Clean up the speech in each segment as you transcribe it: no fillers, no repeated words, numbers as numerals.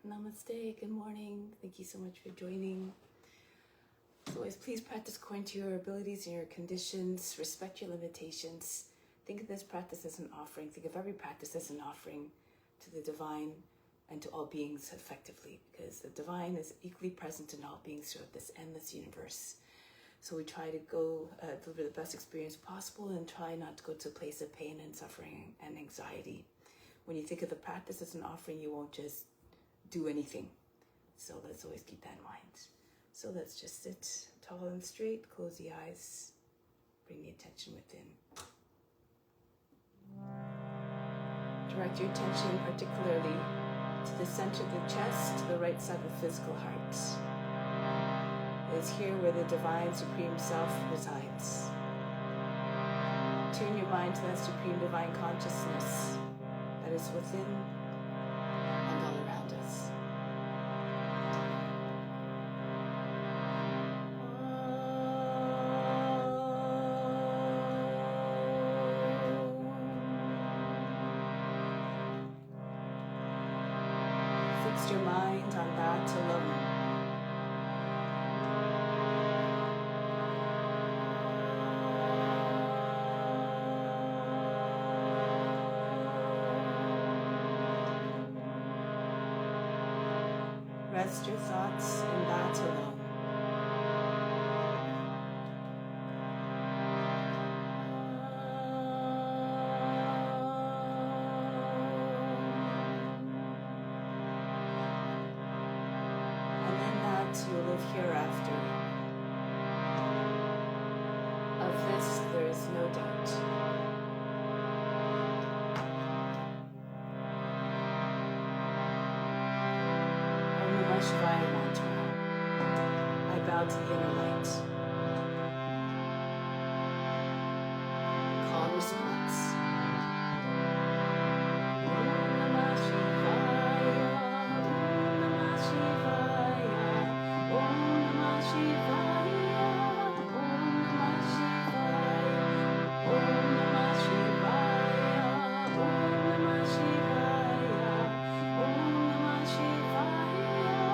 Namaste, good morning. Thank you so much for joining. As always, please practice according to your abilities and your conditions. Respect your limitations. Think of this practice as an offering. Think of every practice as an offering to the divine and to all beings effectively, because the divine is equally present in all beings throughout this endless universe. So we try to go deliver the best experience possible and try not to go to a place of pain and suffering and anxiety. When you think of the practice as an offering, you won't just do anything. So let's always keep that in mind. So let's just sit tall and straight, close the eyes, bring the attention within. Direct your attention particularly to the center of the chest, to the right side of the physical heart. It is here where the divine supreme self resides. Tune your mind to that supreme divine consciousness that is within and all around us. Fix your mind on that alone. Rest your thoughts in that alone. And in that you will live hereafter. Of this there is no doubt. Shivaya mantra. I bow to the inner light. Calm response. Om Namah Shivaya. Om Namah Shivaya. Om Namah Shivaya. Om Namah Shivaya. Om Namah Shivaya. Om Namah Shivaya. Om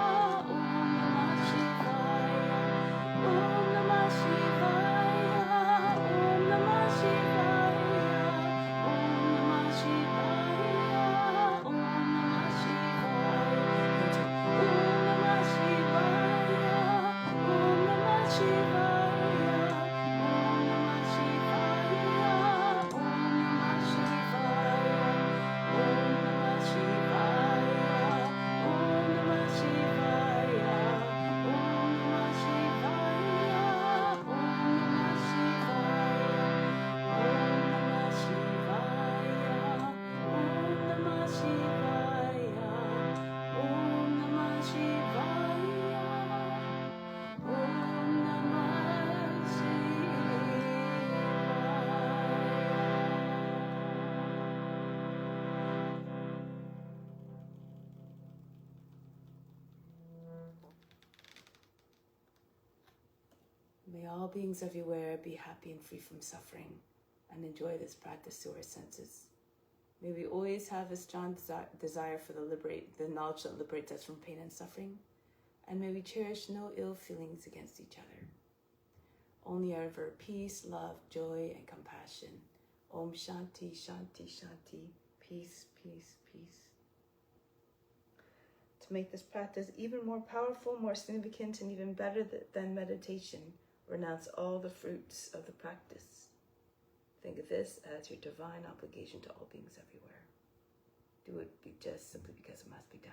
Namah Shivaya. May all beings everywhere be happy and free from suffering and enjoy this practice through our senses. May we always have a strong desire for the knowledge that liberates us from pain and suffering, and may we cherish no ill feelings against each other. Only ever peace, love, joy, and compassion. Om Shanti, Shanti, Shanti. Peace, peace, peace. To make this practice even more powerful, more significant, and even better than meditation, renounce all the fruits of the practice. Think of this as your divine obligation to all beings everywhere. Do it just simply because it must be done.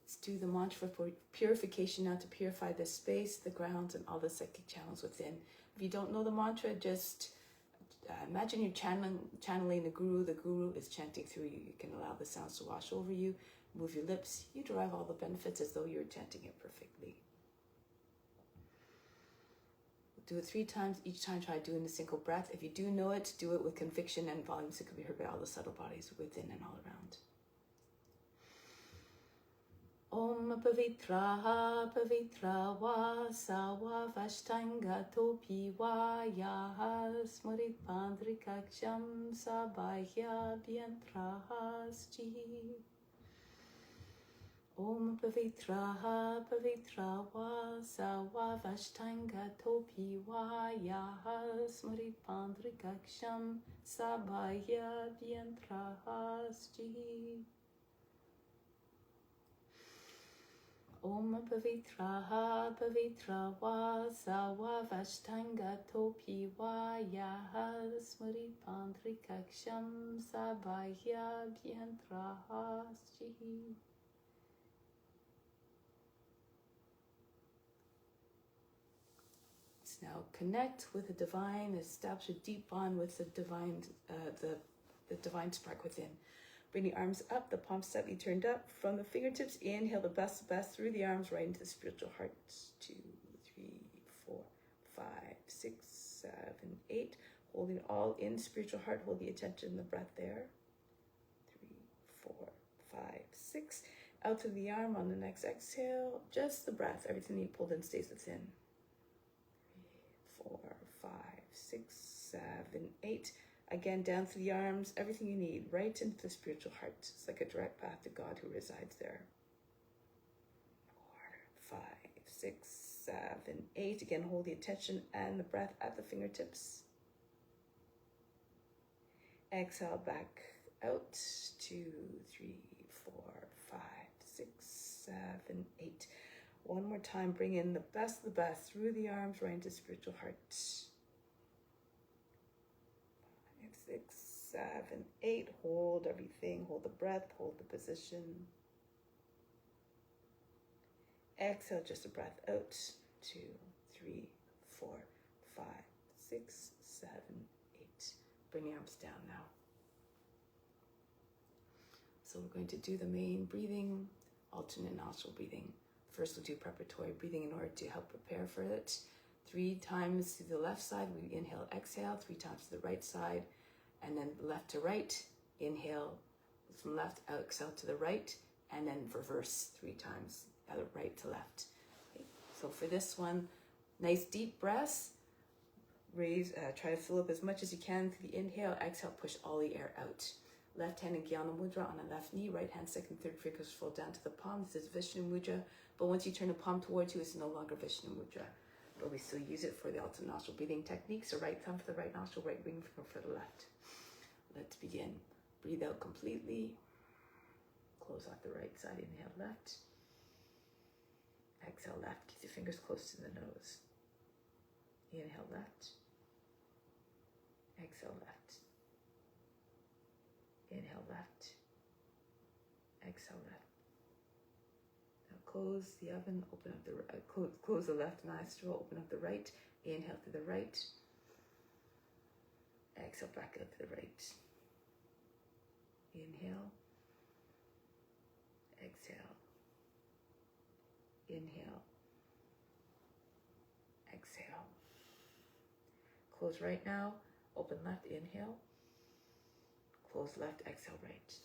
Let's do the mantra for purification now to purify the space, the grounds, and all the psychic channels within. If you don't know the mantra, just imagine you're channeling the guru. The guru is chanting through you. You can allow the sounds to wash over you. Move your lips. You derive all the benefits as though you're chanting it perfectly. Do it 3 times. Each time try doing a single breath. If you do know it, do it with conviction and volume so it can be heard by all the subtle bodies within and all around. Om Pavitraha Pavitra Va Sawa Vashtanga Topi Va Yaha Smurit Pandrikaksham Sabahya Byantrahasji. Om Pavitraha Pavitra Va Sawa Vashtanga Topi Va Yaha Smurit Pandrikaksham Sabahya Byantrahasji. Om Pavitraha Pavitra Va Sawa Vashtanga Topi Va Yaha Smuri Pandrikaksham Sabahya Byantrahasji. Let's now connect with the divine, establish a deep bond with the divine, the divine spark within. Bring the arms up, the palms slightly turned up. From the fingertips, inhale the best through the arms right into the spiritual heart. 2, 3, 4, 5, 6, 7, 8. Holding it all in spiritual heart. Hold the attention and the breath there. 3, 4, 5, 6. Out through the arm on the next exhale. Just the breath. Everything you pulled in stays within. 3, 4, 5, 6, 7, 8. Again, down through the arms, everything you need, right into the spiritual heart. It's like a direct path to God who resides there. 4, 5, 6, 7, 8. Again, hold the attention and the breath at the fingertips. Exhale back out. 2, 3, 4, 5, 6, 7, 8. One more time, bring in the best through the arms, right into spiritual heart. 6, 7, 8. Hold everything. Hold the breath. Hold the position. Exhale, just a breath out. 2, 3, 4, 5, 6, 7, 8. Bring the arms down now. So we're going to do the main breathing, alternate nostril breathing. First, we'll do preparatory breathing in order to help prepare for it. 3 times to the left side, we inhale, exhale. 3 times to the right side. And then left to right, inhale from left, exhale to the right, and then reverse 3 times, right to left. Okay. So for this one, nice deep breaths. Raise, try to fill up as much as you can through the inhale. Exhale, push all the air out. Left hand in Gyana Mudra on the left knee, right hand, second, third fingers fall down to the palm. This is Vishnu Mudra, but once you turn the palm towards you, it's no longer Vishnu Mudra. But we still use it for the alternate nostril breathing technique. So right thumb for the right nostril, right ring finger for the left. Let's begin. Breathe out completely. Close out the right side. Inhale left. Exhale left. Keep your fingers close to the nose. Inhale left. Exhale left. Inhale left. Exhale left. Now close the oven. Open up the close the left nostril. Open up the right. Inhale to the right. Exhale back out to the right. Inhale. Exhale. Inhale. Exhale. Close right now. Open left. Inhale. Close left. Exhale right.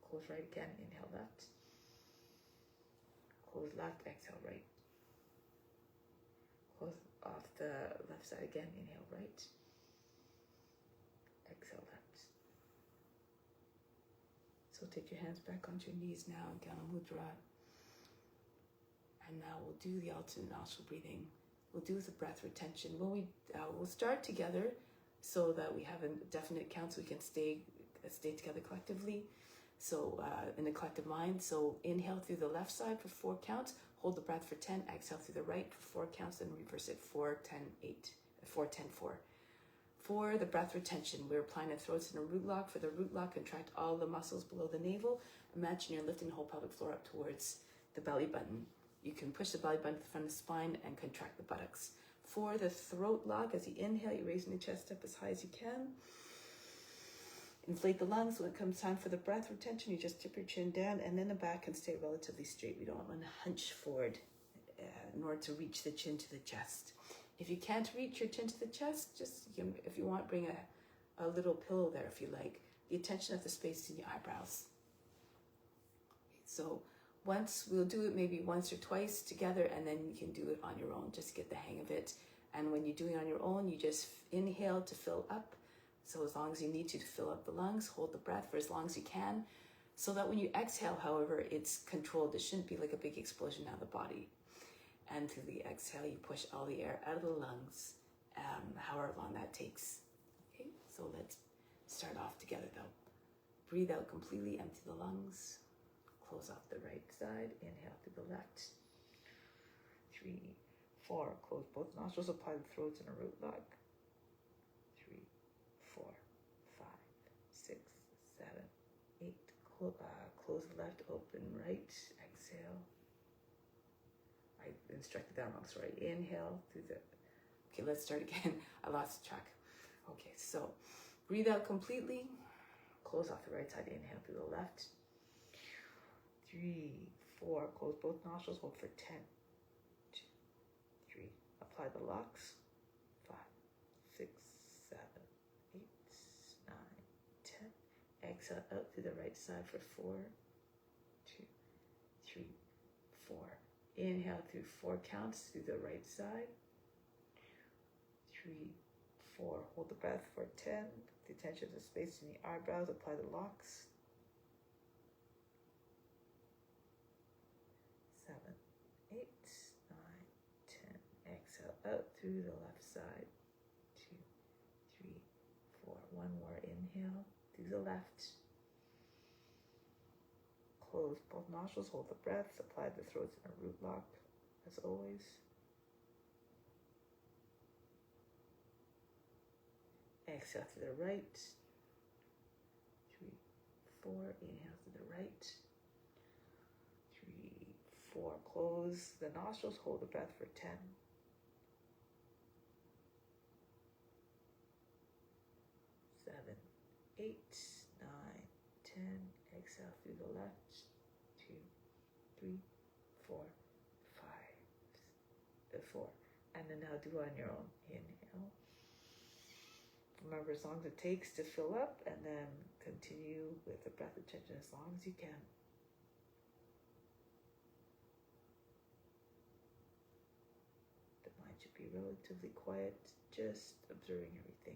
Close right again. Inhale left. Close left. Exhale right. Close off the left side again. Inhale right. Exhale left. So take your hands back onto your knees now in Gyana Mudra. And now we'll do the alternate nostril breathing. We'll do the breath retention. When we'll start together so that we have a definite count so we can stay together collectively. So in a collective mind. So inhale through the left side for 4 counts. Hold the breath for 10. Exhale through the right for 4 counts. Then reverse it 4, 10, 8. 4, 10, 4. For the breath retention, we're applying the throats in a root lock. For the root lock, contract all the muscles below the navel. Imagine you're lifting the whole pelvic floor up towards the belly button. You can push the belly button to the front of the spine and contract the buttocks. For the throat lock, as you inhale, you're raising the chest up as high as you can. Inflate the lungs. When it comes time for the breath retention, you just tip your chin down, and then the back can stay relatively straight. We don't want to hunch forward in order to reach the chin to the chest. If you can't reach your chin to the chest, just if you want, bring a little pillow there if you like. The attention of the space in your eyebrows. So we'll do it maybe once or twice together, and then you can do it on your own. Just get the hang of it. And when you're doing it on your own, you just inhale to fill up. So as long as you need to fill up the lungs, hold the breath for as long as you can. So that when you exhale, however, it's controlled. It shouldn't be like a big explosion out of the body. And through the exhale, you push all the air out of the lungs, however long that takes. Okay, so let's start off together though. Breathe out completely, empty the lungs. Close off the right side, inhale through the left. 3, 4, close both nostrils, apply the throat in a root lock. 3, 4, 5, 6, 7, 8. Close left, open right, exhale. I instructed that wrong, sorry. Inhale through the, okay, let's start again. I lost track. Okay, so breathe out completely. Close off the right side, inhale through the left. 3, 4, close both nostrils, hold for 10, 2, 3, apply the locks, 5, 6, 7, 8, 9, 10, exhale out through the right side for 4, 2, 3, 4, inhale through 4 counts through the right side, 3, 4, hold the breath for 10, the tension of the space in the eyebrows, apply the locks, 7, 8, 9, 10. Exhale out through the left side. 2, 3, 4. One more inhale through the left. Close both nostrils, hold the breath, apply the throat in a root lock, as always. Exhale to the right. 3, 4. Inhale to the right. 3, 4. Close the nostrils, hold the breath for 10. 7, 8, 9, 10. Exhale through the left. 2, 3, 4, 5, 4. And then now do on your own. Inhale. Remember as long as it takes to fill up, and then continue with the breath attention as long as you can. The mind should be relatively quiet, just observing everything.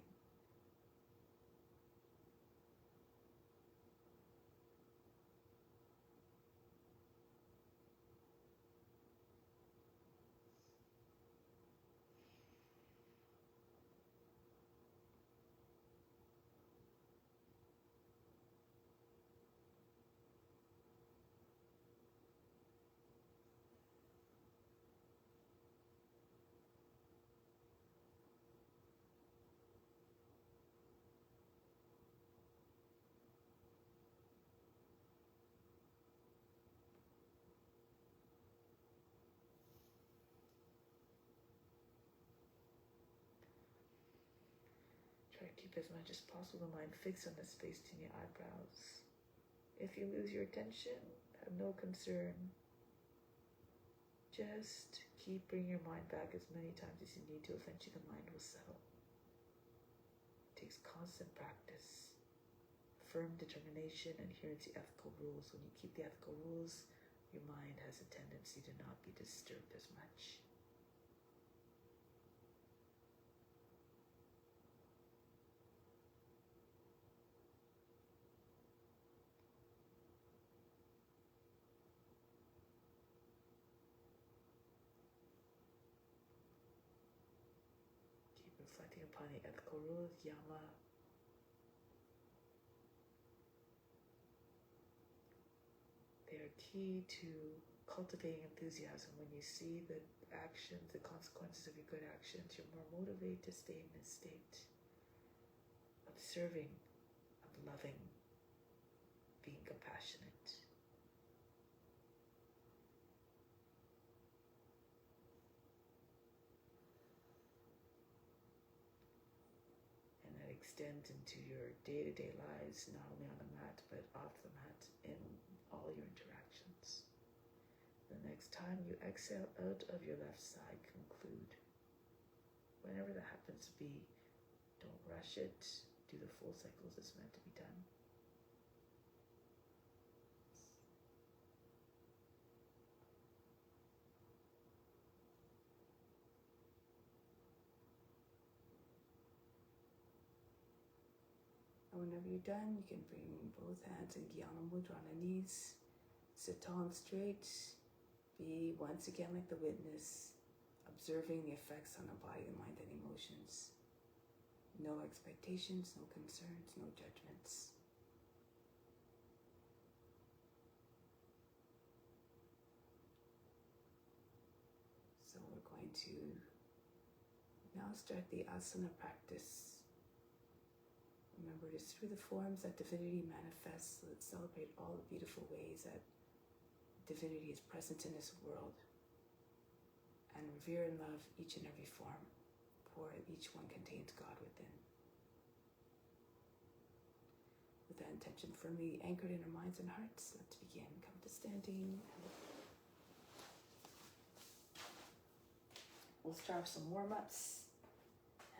Try to keep as much as possible the mind fixed on the space between your eyebrows. If you lose your attention, have no concern. Just keep bringing your mind back as many times as you need to. Eventually the mind will settle. It takes constant practice, firm determination, adherence to ethical rules. When you keep the ethical rules, your mind has a tendency to not be disturbed as much. Reflecting upon the ethical rules, yama. They are key to cultivating enthusiasm. When you see the actions, the consequences of your good actions, you're more motivated to stay in this state of serving, of loving, being compassionate. Extend into your day-to-day lives, not only on the mat, but off the mat in all your interactions. The next time you exhale out of your left side, conclude. Whenever that happens to be, don't rush it. Do the full cycles as meant to be done. whenever you're done, you can bring both hands in Gyana Mudra on the knees. Sit tall and straight. Be once again like the witness, observing the effects on the body, the mind, and emotions. No expectations, no concerns, no judgments. So we're going to now start the asana practice. Remember, it is through the forms that divinity manifests. So let's celebrate all the beautiful ways that divinity is present in this world, and revere and love each and every form, for each one contains God within. With that intention firmly anchored in our minds and hearts, let's begin. Come to standing. We'll start with some warm-ups.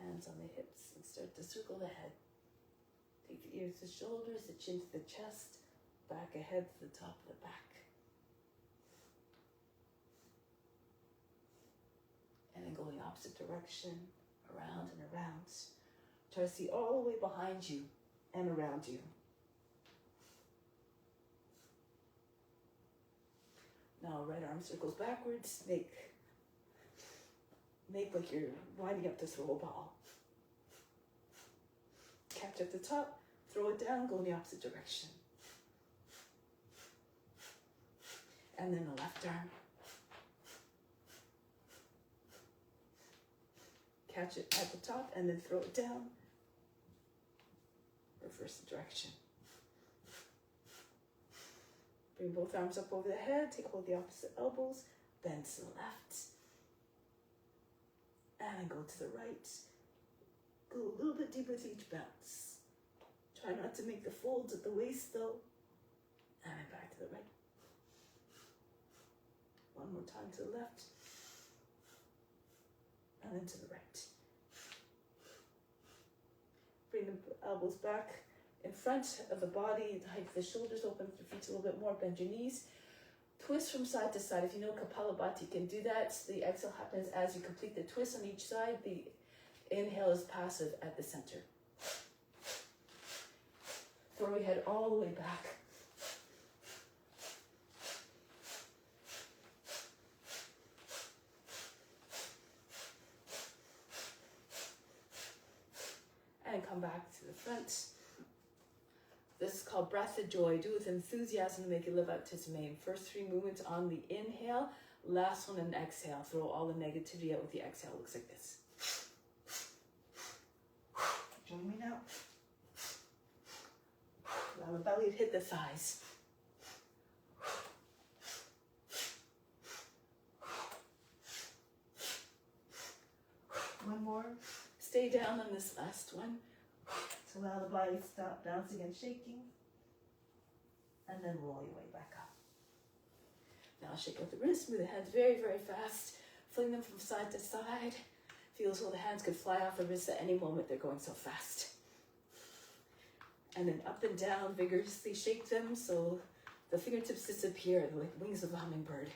Hands on the hips and start to circle the head. Take the ears to the shoulders, the chin to the chest, back ahead to the top of the back. And then go in the opposite direction, around and around. Try to see all the way behind you and around you. Now right arm circles backwards, make like you're winding up to throw a ball. Catch at the top, throw it down, go in the opposite direction. And then the left arm. Catch it at the top and then throw it down. Reverse the direction. Bring both arms up over the head, take hold of the opposite elbows, bend to the left. And then go to the right. Go a little bit deeper with each bounce. Try not to make the folds at the waist though. And then back to the right. One more time to the left. And then to the right. Bring the elbows back in front of the body, hike the shoulders, open the feet a little bit more, bend your knees. Twist from side to side. If you know Kapalabhati, you can do that. The exhale happens as you complete the twist on each side. The inhale is passive at the center. Throw your head all the way back. And come back to the front. This is called breath of joy. Do it with enthusiasm to make it live up to its name. First 3 movements on the inhale, last one an exhale. Throw all the negativity out with the exhale. Looks like this. Join me now. Allow the belly to hit the thighs. One more. Stay down on this last one. So allow the body to stop bouncing and shaking. And then roll your way back up. Now shake out the wrists, move the hands very, very fast. Fling them from side to side. Feel as though the hands could fly off the wrists at any moment. They're going so fast. And then up and down, vigorously shake them so the fingertips disappear like wings of a hummingbird.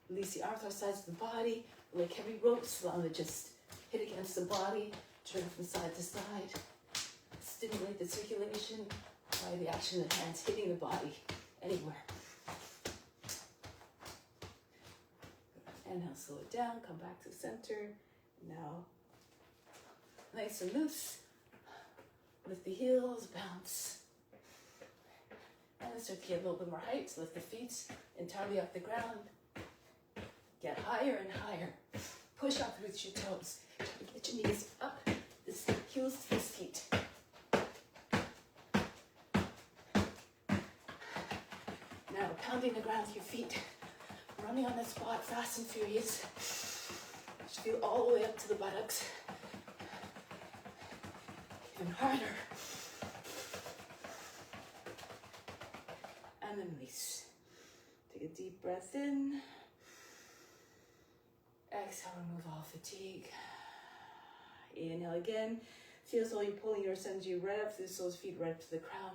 Release the arms outside of the body like heavy ropes. Allow them to just hit against the body. Turn from side to side. Stimulate the circulation by the action of the hands hitting the body anywhere. Inhale, slow it down, come back to center. Now, nice and loose. Lift the heels, bounce. And then start to get a little bit more height. So lift the feet entirely off the ground. Get higher and higher. Push up with your toes. Get your knees up, the heels to the feet. Now pounding the ground with your feet. Running on the spot, fast and furious. You should feel all the way up to the buttocks. Even harder. And then release. Take a deep breath in. Exhale, remove all fatigue. Inhale again. Feel as though you're pulling your energy right up through the soles, feet right up to the crown.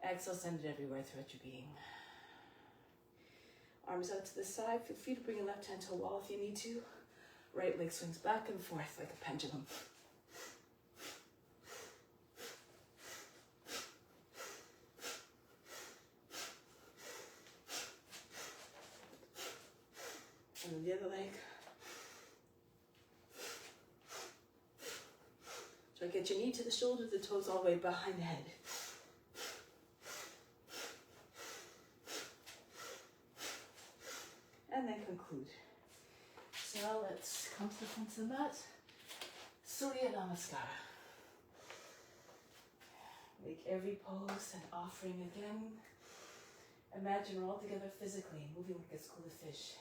Exhale, send it everywhere throughout your being. Arms out to the side. Feel free to bring your left hand to a wall if you need to. Right leg swings back and forth like a pendulum. the other leg. Try to get your knee to the shoulder, the toes all the way behind the head. And then conclude. So now let's come to the front of the mat. Surya Namaskara. Make every pose an offering again. Imagine we're all together physically, moving like a school of fish.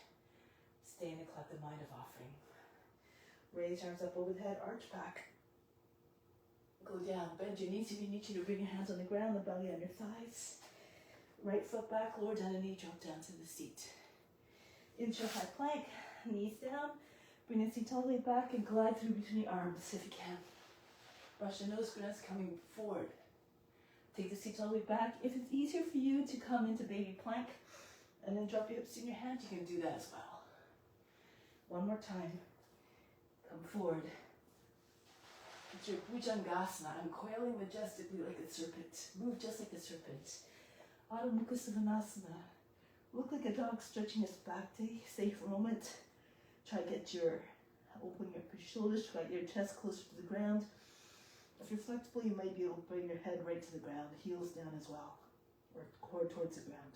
Stay in the collective mind of offering. Raise your arms up over the head, arch back. Go down, bend your knees if you need to bring your hands on the ground, the belly on your thighs. Right foot back, lower down a knee, drop down to the seat. Into a high plank, knees down. Bring the seat all the way back and glide through between the arms if you can. Brush the nose, grins coming forward. Take the seat all the way back. If it's easier for you to come into baby plank and then drop your hips in your hands, you can do that as well. One more time. Come forward. It's your Bhujangasana. I'm coiling majestically like a serpent. Move just like a serpent. Adho Mukha Savasana. Look like a dog stretching its back. Stay for a moment. Try to get open your shoulders. Try to get your chest closer to the ground. If you're flexible, you might be able to bring your head right to the ground, heels down as well, or core towards the ground.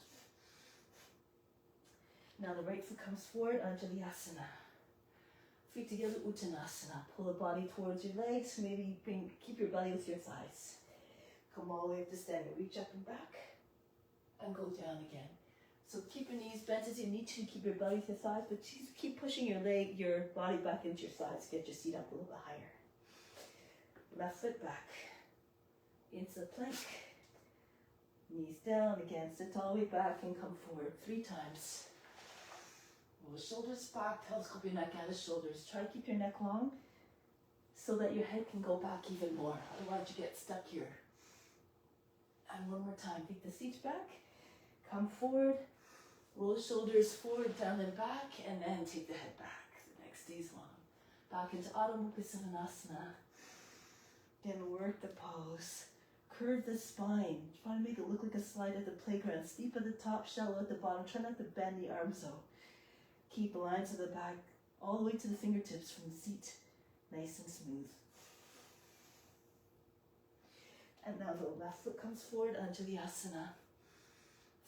Now the right foot comes forward, Anjalyasana. Feet together, Uttanasana. Pull the body towards your legs, maybe keep your belly with your thighs. Come all the way up to standing, reach up and back, and go down again. So keep your knees bent as you need to, keep your belly with your thighs, but keep pushing your body back into your thighs, get your seat up a little bit higher. Left foot back, into the plank, knees down again, sit all the way back and come forward 3 times. Roll the shoulders back, telescope your neck out of shoulders. Try to keep your neck long so that your head can go back even more, otherwise you get stuck here. And one more time, take the seat back, come forward, roll the shoulders forward, down and back, and then take the head back. The neck stays long. Back into Adho Mukha Savasana. Then work the pose. Curve the spine. Try to make it look like a slide at the playground. Steep at the top, shallow at the bottom. Try not to bend the arms though. Keep lines to the back, all the way to the fingertips from the seat. Nice and smooth. And now the left foot comes forward, Anjalyasana.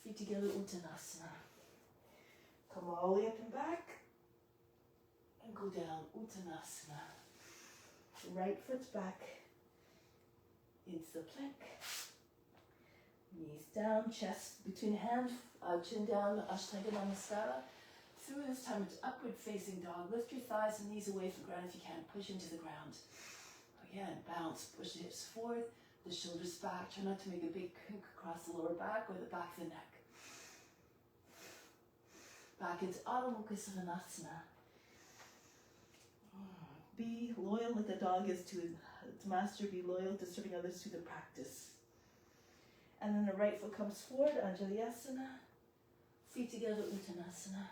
Feet together, Uttanasana. Come all the way up and back. And go down, Uttanasana. Right foot's back. Into the plank. Knees down, chest between hands, chin down, Ashtanga Namaskara. Through this time, it's upward facing dog. Lift your thighs and knees away from the ground if you can. Push into the ground. Again, bounce. Push the hips forward, the shoulders back. Try not to make a big kink across the lower back or the back of the neck. Back into Adho Mukha Savasana. Be loyal like the dog is to its master. Be loyal to serving others through the practice. And then the right foot comes forward, Anjalyasana. Feet together, Uttanasana.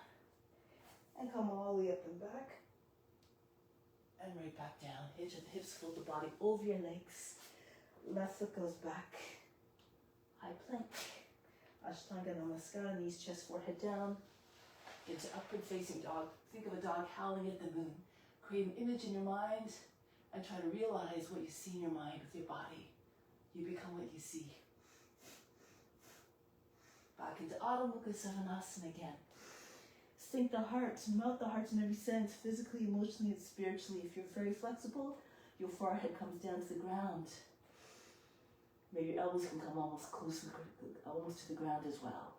And come all the way up and back. And right back down. Hinge at the hips, fold the body over your legs. Left foot goes back. High plank. Ashtanga Namaskara, knees, chest, forehead down. Into upward facing dog. Think of a dog howling at the moon. Create an image in your mind and try to realize what you see in your mind with your body. You become what you see. Back into Adho Mukha Savasana again. Sink the heart, melt the heart in every sense, physically, emotionally, and spiritually. If you're very flexible, your forehead comes down to the ground. Maybe your elbows can come almost to the ground as well.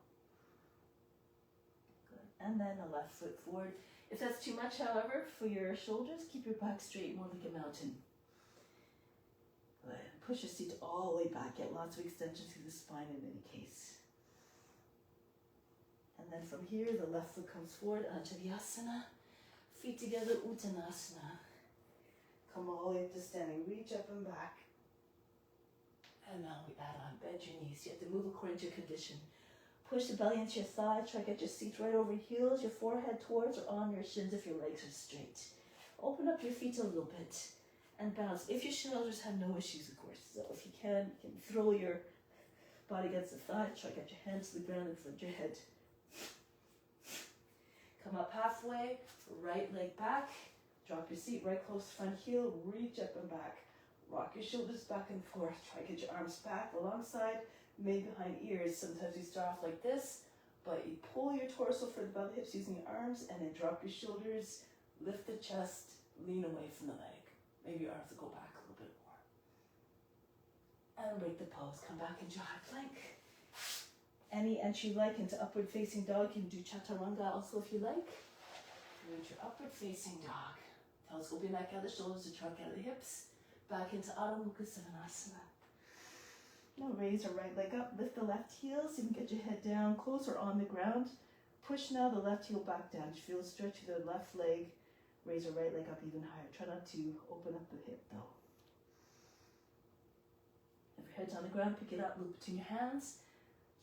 Good. And then the left foot forward. If that's too much, however, for your shoulders, keep your back straight, more like a mountain. Good. Push your seat all the way back. Get lots of extension through the spine in any case. And then from here, the left foot comes forward, Anjalyasana. Feet together, Uttanasana. Come all the way up to standing. Reach up and back. And now we add on, bend your knees. You have to move according to your condition. Push the belly into your thigh. Try to get your seat right over heels, your forehead towards or on your shins if your legs are straight. Open up your feet a little bit and bounce. If your shoulders have no issues, of course. So if you can throw your body against the thigh. Try to get your hands to the ground in front of your head. Come up halfway, right leg back. Drop your seat right close to front heel, reach up and back. Rock your shoulders back and forth. Try to get your arms back alongside, maybe behind ears. Sometimes you start off like this, but you pull your torso further above the hips using your arms, and then drop your shoulders, lift the chest, lean away from the leg. Maybe your arms will go back a little bit more. And break the pose. Come back into high plank. Any entry you like into upward facing dog. You can do chaturanga also if you like. Go into your upward facing dog. Telescope your neck out of the shoulders, the trunk out of the hips. Back into Adho Mukha Svanasana. Now raise your right leg up, lift the left heel so you can get your head down, close or on the ground. Push now the left heel back down. You feel a stretch of the left leg. Raise your right leg up even higher. Try not to open up the hip though. If your head's on the ground, pick it up, loop between your hands.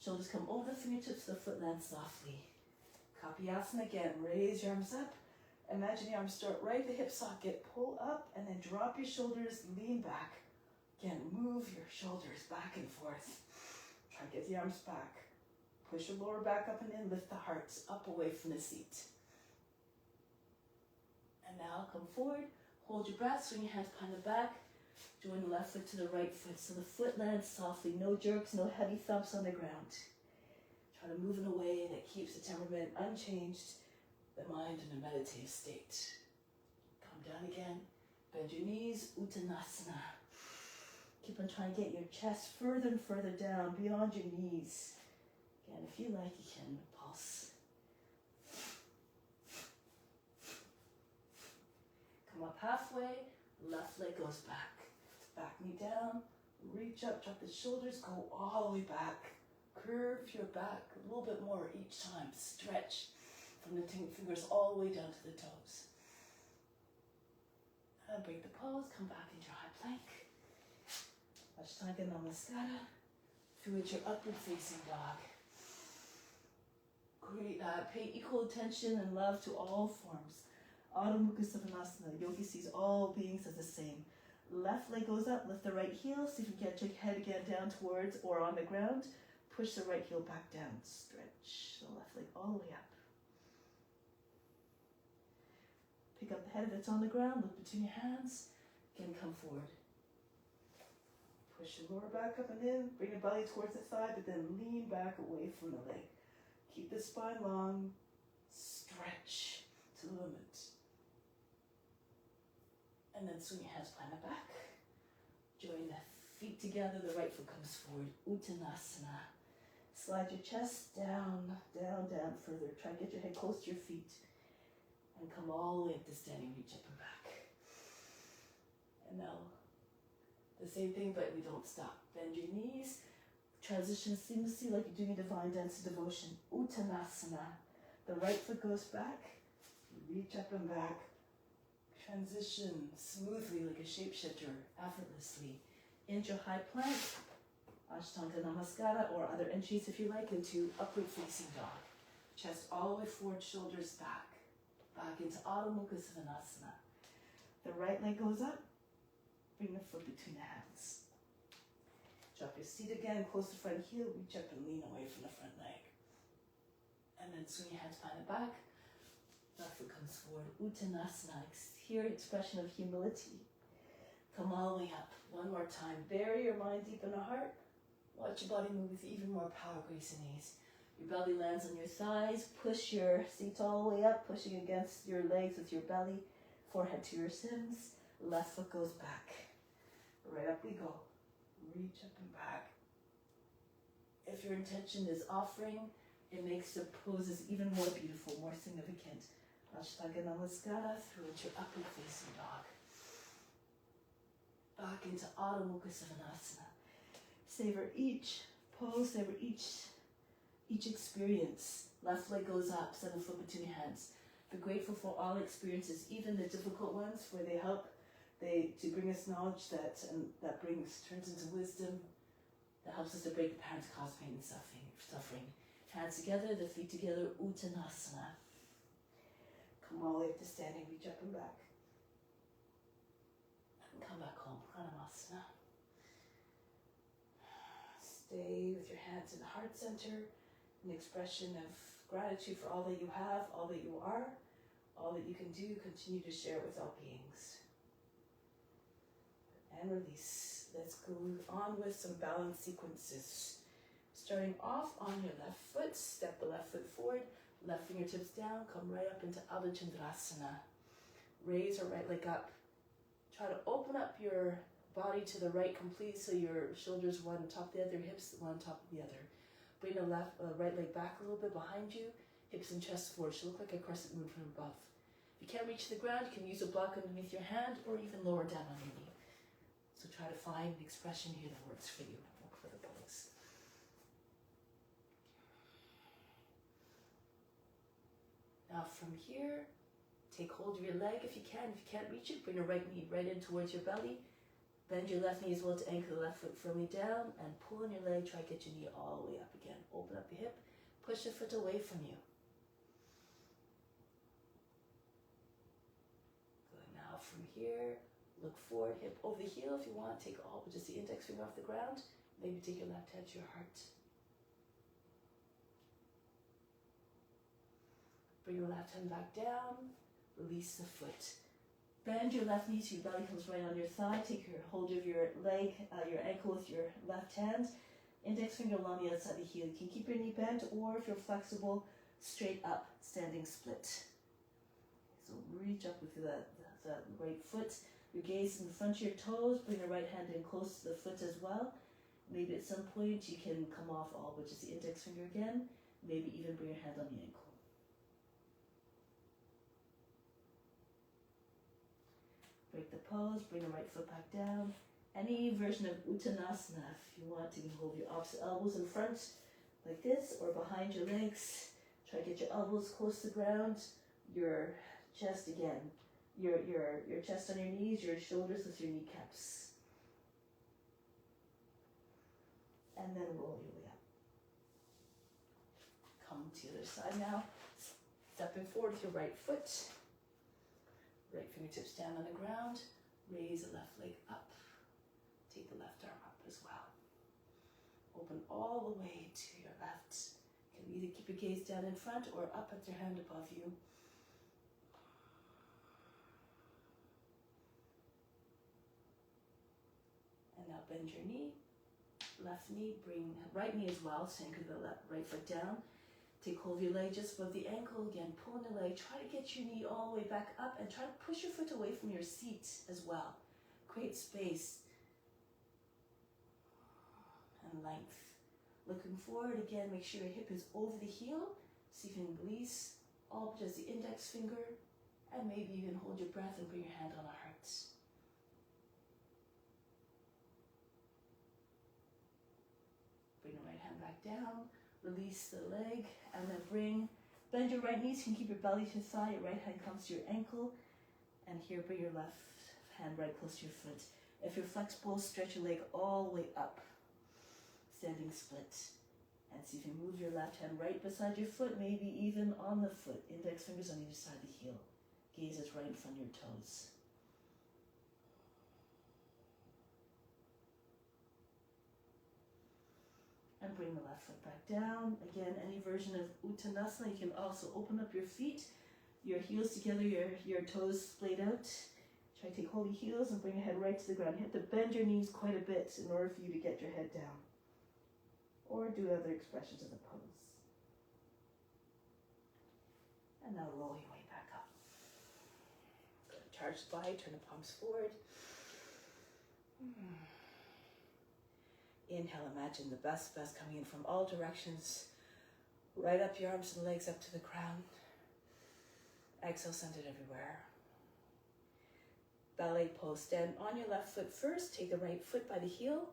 Shoulders come over the fingertips, the foot lands softly. Kapiyasana again, raise your arms up. Imagine your arms start right at the hip socket, pull up, and then drop your shoulders, lean back. Again, move your shoulders back and forth. Try to get the arms back. Push your lower back up and in, lift the heart up away from the seat. And now come forward, hold your breath, swing your hands behind the back, join the left foot to the right foot. So the foot lands softly, no jerks, no heavy thumps on the ground. Try to move in a way that keeps the temperament unchanged, the mind in a meditative state. Come down again, bend your knees, Uttanasana. Keep on trying to get your chest further and further down, beyond your knees. Again, if you like, you can pulse. Come up halfway, left leg goes back. Back knee down, reach up, drop the shoulders, go all the way back. Curve your back a little bit more each time. Stretch from the fingers all the way down to the toes. And break the pose, come back into high plank. Ashtanga Namaskara. Through it, your upward facing dog. Great, pay equal attention and love to all forms. Adho Mukha Svanasana. Yogi sees all beings as the same. Left leg goes up, lift the right heel, see if you can get your head again down towards or on the ground. Push the right heel back down, stretch the left leg all the way up. Pick up the head if it's on the ground, look between your hands, again come forward. Push your lower back up and in, bring your belly towards the thigh, but then lean back away from the leg. Keep the spine long, stretch to the limit. And then swing your hands behind the back. Join the feet together, the right foot comes forward, Uttanasana. Slide your chest down, down, down further. Try to get your head close to your feet. And come all the way up to standing, reach up and back. And now, the same thing, but we don't stop. Bend your knees. Transition seamlessly like you're doing a divine dance of devotion. Uttanasana. The right foot goes back. Reach up and back. Transition smoothly like a shapeshifter, effortlessly. Into high plank, Ashtanga Namaskara, or other entries if you like, into upward facing dog. Chest all the way forward, shoulders back. Back into Adho Mukha Svanasana. The right leg goes up. Bring the foot between the hands. Drop your seat again, close the front heel, reach up and lean away from the front leg. And then swing your hands behind the back. Left foot comes forward, Uttanasana. Here, expression of humility. Come all the way up. One more time. Bury your mind deep in the heart. Watch your body move with even more power, grace, and ease. Your belly lands on your thighs. Push your seat all the way up, pushing against your legs with your belly. Forehead to your shins. Left foot goes back. Right up we go. Reach up and back. If your intention is offering, it makes the poses even more beautiful, more significant. Ashtanga Namaskara, through into your upward facing dog. Back into Adho Mukha Svanasana. Savor each pose, savor each experience. Left leg goes up, center foot between your hands. Be grateful for all experiences, even the difficult ones where they help to bring us knowledge that turns into wisdom, that helps us to break the patterns that cause pain and suffering. Hands together, the feet together, Uttanasana. Come all the way up to standing, reach up and back. And come back home, Pranayama. Stay with your hands in the heart center, an expression of Gratitude for all that you have, all that you are, all that you can do. Continue to share with all beings. And release. Let's go on with some balance sequences. Starting off on your left foot, step the left foot forward, left fingertips down, come right up into Ardha Chandrasana. Raise your right leg up. Try to open up your body to the right completely so your shoulders one on top of the other, hips one on top of the other. Bring the right leg back a little bit behind you, hips and chest forward. Should look like a crescent moon from above. If you can't reach the ground, you can use a block underneath your hand or even lower down on your knee. So try to find an expression here that works for you. Look for the pose. Now from here, take hold of your leg if you can. If you can't reach it, bring your right knee right in towards your belly. Bend your left knee as well to anchor the left foot firmly down and pull on your leg. Try to get your knee all the way up again. Open up your hip. Push the foot away from you. Good. Now from here, look forward, hip over the heel if you want. Take all but just the index finger off the ground. Maybe take your left hand to your heart. Bring your left hand back down. Release the foot. Bend your left knee so your belly comes right on your thigh. Take your hold of your leg, your ankle with your left hand. Index finger along the outside of the heel. You can keep your knee bent, or if you're flexible, straight up, standing split. So reach up with the right foot. Your gaze in front of your toes. Bring the right hand in close to the foot as well. Maybe at some point you can come off all, which is the index finger again. Maybe even bring your hand on the ankle. Break the pose, bring the right foot back down. Any version of Uttanasana, if you want, you can hold your opposite elbows in front like this or behind your legs. Try to get your elbows close to the ground. Your chest again. Your chest on your knees, your shoulders with your kneecaps. And then roll your way up. Come to the other side now. Stepping forward with your right foot. Right fingertips down on the ground. Raise the left leg up. Take the left arm up as well. Open all the way to your left. You can either keep your gaze down in front or up at your hand above you. And now bend your knee. Left knee, bring right knee as well. So anchor the right foot down. Take hold of your leg just above the ankle. Again, pull in the leg. Try to get your knee all the way back up and try to push your foot away from your seat as well. Create space and length. Looking forward again, make sure your hip is over the heel. See if you can release all but just the index finger. And maybe you can hold your breath and bring your hand on our hearts. Bring the right hand back down. Release the leg, and then bend your right knee so you can keep your belly to the thigh. Your right hand comes to your ankle, and here bring your left hand right close to your foot. If you're flexible, stretch your leg all the way up, standing split. And see if you move your left hand right beside your foot, maybe even on the foot. Index fingers on either side of the heel. Gaze is right in front of your toes. And bring the left foot back down. Again, any version of Uttanasana. You can also open up your feet, your heels together, your toes splayed out. Try to take hold of your heels and bring your head right to the ground. You have to bend your knees quite a bit in order for you to get your head down. Or do other expressions of the pose. And now roll your way back up. Good. Charge the body, turn the palms forward. Inhale, imagine the best coming in from all directions. Right up your arms and legs up to the crown. Exhale, send it everywhere. Ballet pose. Stand on your left foot first. Take the right foot by the heel.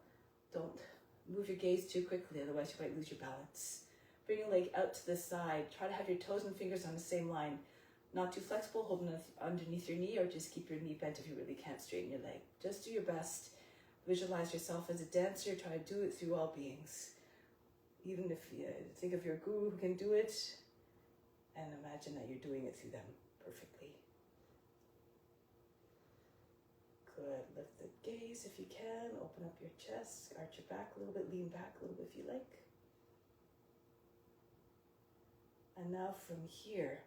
Don't move your gaze too quickly, otherwise you might lose your balance. Bring your leg out to the side. Try to have your toes and fingers on the same line. Not too flexible, hold underneath your knee, or just keep your knee bent if you really can't straighten your leg. Just do your best. Visualize yourself as a dancer. Try to do it through all beings. Even if you think of your guru who can do it, and imagine that you're doing it through them perfectly. Good. Lift the gaze if you can. Open up your chest. Arch your back a little bit. Lean back a little bit if you like. And now from here,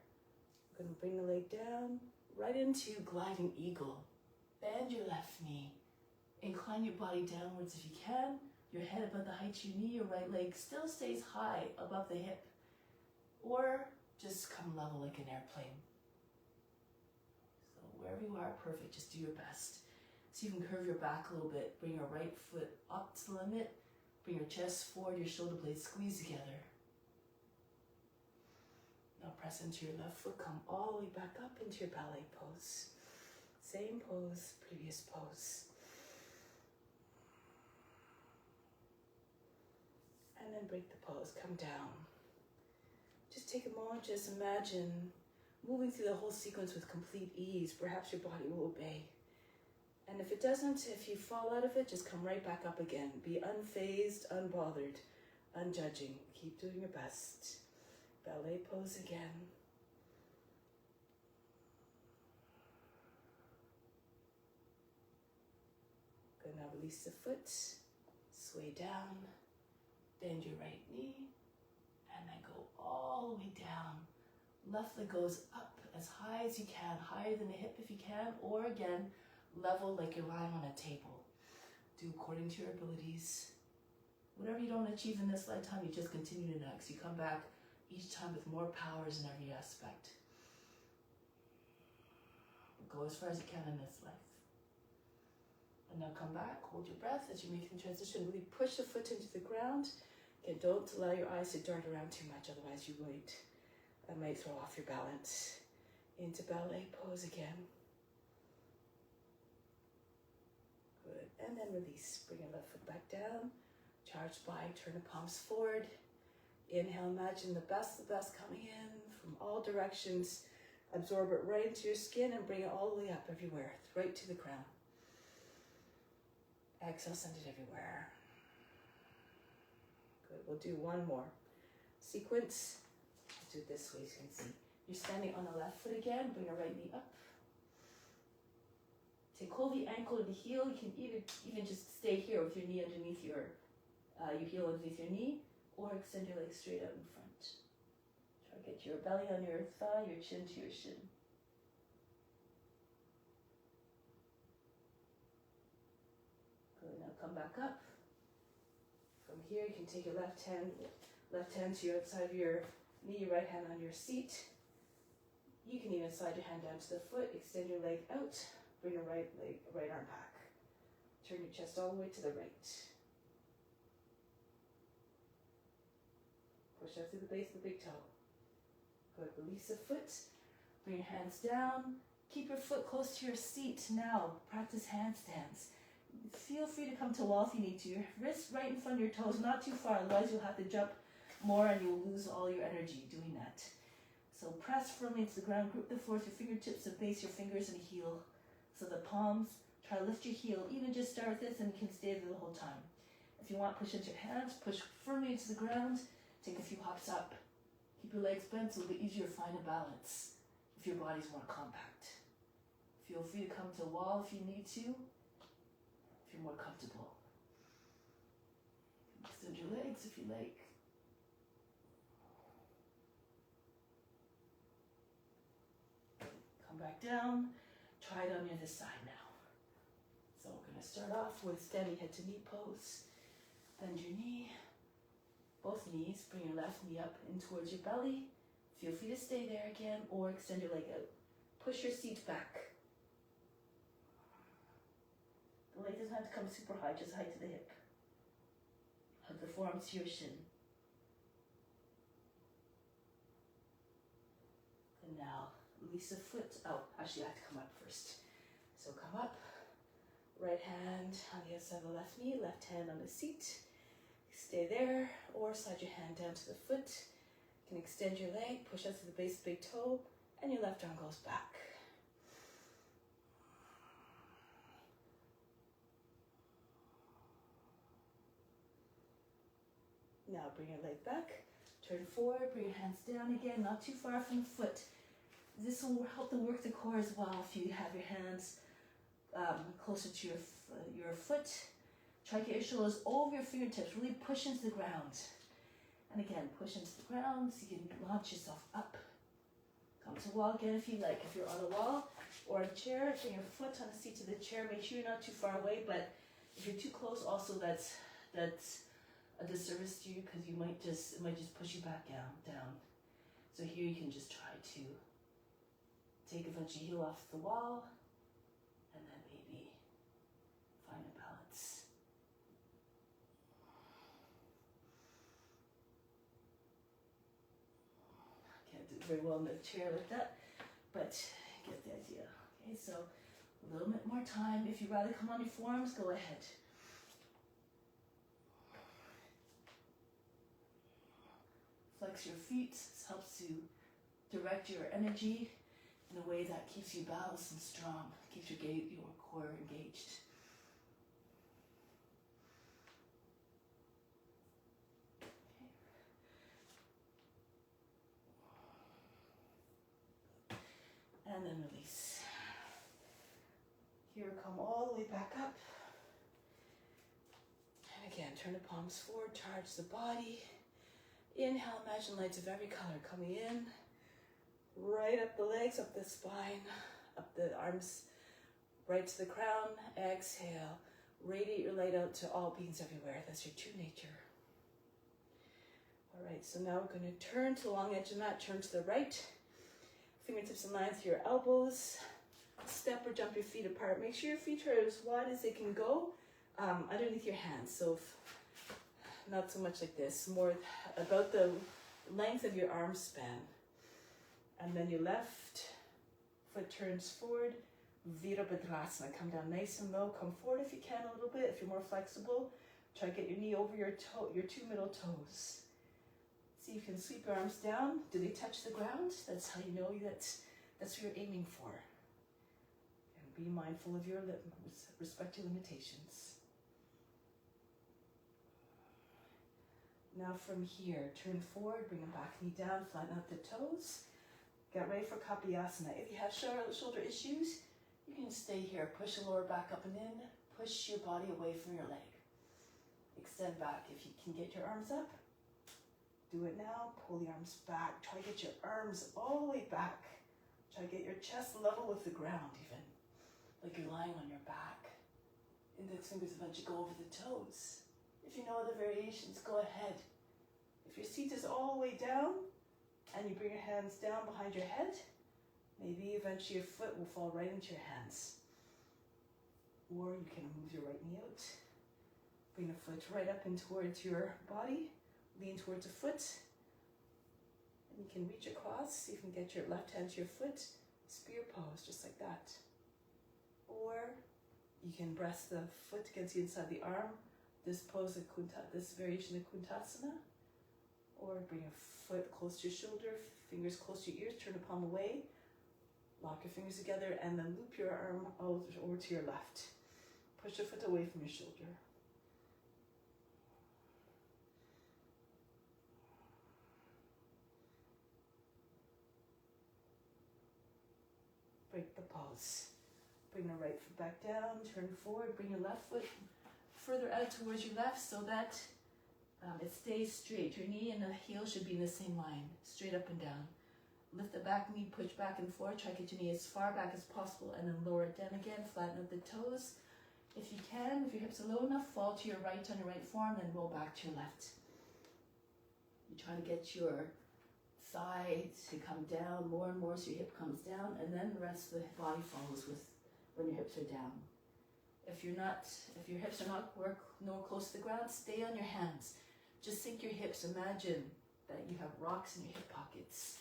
I'm going to bring the leg down, right into gliding eagle. Bend your left knee. Incline your body downwards if you can. Your head above the height of your knee. Your right leg still stays high above the hip. Or just come level like an airplane. So wherever you are, perfect. Just do your best. So you can curve your back a little bit. Bring your right foot up to the limit. Bring your chest forward, your shoulder blades squeeze together. Now press into your left foot. Come all the way back up into your ballet pose. Same pose, previous pose. And then break the pose, come down. Just take a moment, just imagine moving through the whole sequence with complete ease. Perhaps your body will obey. And if it doesn't, if you fall out of it, just come right back up again. Be unfazed, unbothered, unjudging. Keep doing your best. Ballet pose again. Good, now release the foot, sway down, bend your right knee, and then go all the way down. Left leg goes up as high as you can, higher than the hip if you can, or again, level like you're lying on a table. Do according to your abilities. Whatever you don't achieve in this lifetime, you just continue to next. You come back each time with more powers in every aspect. Go as far as you can in this life. And now come back, hold your breath as you make the transition. Really push the foot into the ground. Again, don't allow your eyes to dart around too much, otherwise you might throw off your balance. Into ballet pose again. Good, and then release. Bring your left foot back down. Charge by, turn the palms forward. Inhale, imagine the best coming in from all directions. Absorb it right into your skin and bring it all the way up everywhere, right to the crown. Exhale, send it everywhere. Good, we'll do one more. Sequence, let's do it this way so you can see. You're standing on the left foot again, bring your right knee up. Take hold of the ankle to the heel. You can even just stay here with your knee underneath your heel underneath your knee, or extend your legs straight out in front. Try to get your belly on your thigh, your chin to your shin. Good, now come back up. From here, you can take your left hand to your outside of your knee, your right hand on your seat. You can even slide your hand down to the foot, extend your leg out, bring your right arm back. Turn your chest all the way to the right. Push out through the base of the big toe. Good, release the foot, bring your hands down. Keep your foot close to your seat. Now, practice handstands. Feel free to come to wall if you need to. Your wrists right in front of your toes, not too far, otherwise you'll have to jump more and you'll lose all your energy doing that. So press firmly into the ground, grip the floor with your fingertips and base your fingers and heel. So the palms, try to lift your heel. Even just start with this and you can stay there the whole time. If you want, push into your hands, push firmly into the ground. Take a few hops up. Keep your legs bent so it'll be easier to find a balance if your body's more compact. Feel free to come to a wall if you need to, if you're more comfortable. Extend your legs if you like. Come back down. Try it on the other side now. So we're going to start off with standing head to knee pose. Bend your knee. Both knees, bring your left knee up in towards your belly. Feel free to stay there again or extend your leg out. Push your seat back. The leg doesn't have to come super high, just high to the hip. Hug the forearms to your shin. And now, release the foot. Oh, actually I have to come up first. So come up, right hand on the other side of the left knee, left hand on the seat. Stay there, or slide your hand down to the foot. You can extend your leg, push out to the base of the big toe, and your left arm goes back. Now bring your leg back, turn forward, bring your hands down again, not too far from the foot. This will help to work the core as well if you have your hands closer to your foot. Try to get your shoulders over your fingertips, really push into the ground. And again, push into the ground so you can launch yourself up. Come to wall again if you like. If you're on a wall or a chair, bring your foot on the seat of the chair. Make sure you're not too far away, but if you're too close, also that's a disservice to you, because it might just push you back down. So here you can just try to take a bunch of heel off the wall, and then maybe find a balance. Can't do very well in the chair like that, but get the idea. Okay, so a little bit more time. If you'd rather come on your forearms, go ahead. Flex your feet. This helps to direct your energy in a way that keeps you balanced and strong, keeps your core engaged. Okay. And then release. Here, come all the way back up. And again, turn the palms forward, charge the body. Inhale, imagine lights of every color coming in, right up the legs, up the spine, up the arms, right to the crown. Exhale, radiate your light out to all beings everywhere. That's your true nature. All right, so now we're going to turn to the long edge of the mat, turn to the right. Fingertips in line with your elbows. Step or jump your feet apart. Make sure your feet are as wide as they can go underneath your hands. So not so much like this, more about the length of your arm span. And then your left foot turns forward, Virabhadrasana. Come down nice and low, come forward if you can a little bit. If you're more flexible, try to get your knee over your two middle toes. See if you can sweep your arms down. Do they touch the ground? That's how you know that's what you're aiming for. And be mindful of your respect your limitations. Now from here, turn forward, bring the back knee down, flatten out the toes. Get ready for Kapayasana. If you have shoulder issues, you can stay here. Push the lower back up and in. Push your body away from your leg. Extend back. If you can get your arms up, do it now. Pull the arms back. Try to get your arms all the way back. Try to get your chest level with the ground even. Like you're lying on your back. Index fingers eventually go over the toes. If you know other variations, go ahead. If your seat is all the way down and you bring your hands down behind your head, maybe eventually your foot will fall right into your hands. Or you can move your right knee out. Bring the foot right up in towards your body. Lean towards the foot. And you can reach across. You can get your left hand to your foot. Spear pose, just like that. Or you can press the foot against the inside of the arm. This pose, this variation of Kuntasana, or bring your foot close to your shoulder, fingers close to your ears, turn the palm away, lock your fingers together, and then loop your arm over to your left. Push your foot away from your shoulder. Break the pose. Bring the right foot back down, turn forward, bring your left foot further out towards your left so that it stays straight. Your knee and the heel should be in the same line, straight up and down. Lift the back knee, push back and forth. Try to get your knee as far back as possible and then lower it down again. Flatten out the toes. If you can, if your hips are low enough, fall to your right on your right forearm and roll back to your left. You try to get your thigh to come down more and more so your hip comes down, and then the rest of the body follows with when your hips are down. If your hips are not nowhere close to the ground, stay on your hands. Just sink your hips. Imagine that you have rocks in your hip pockets.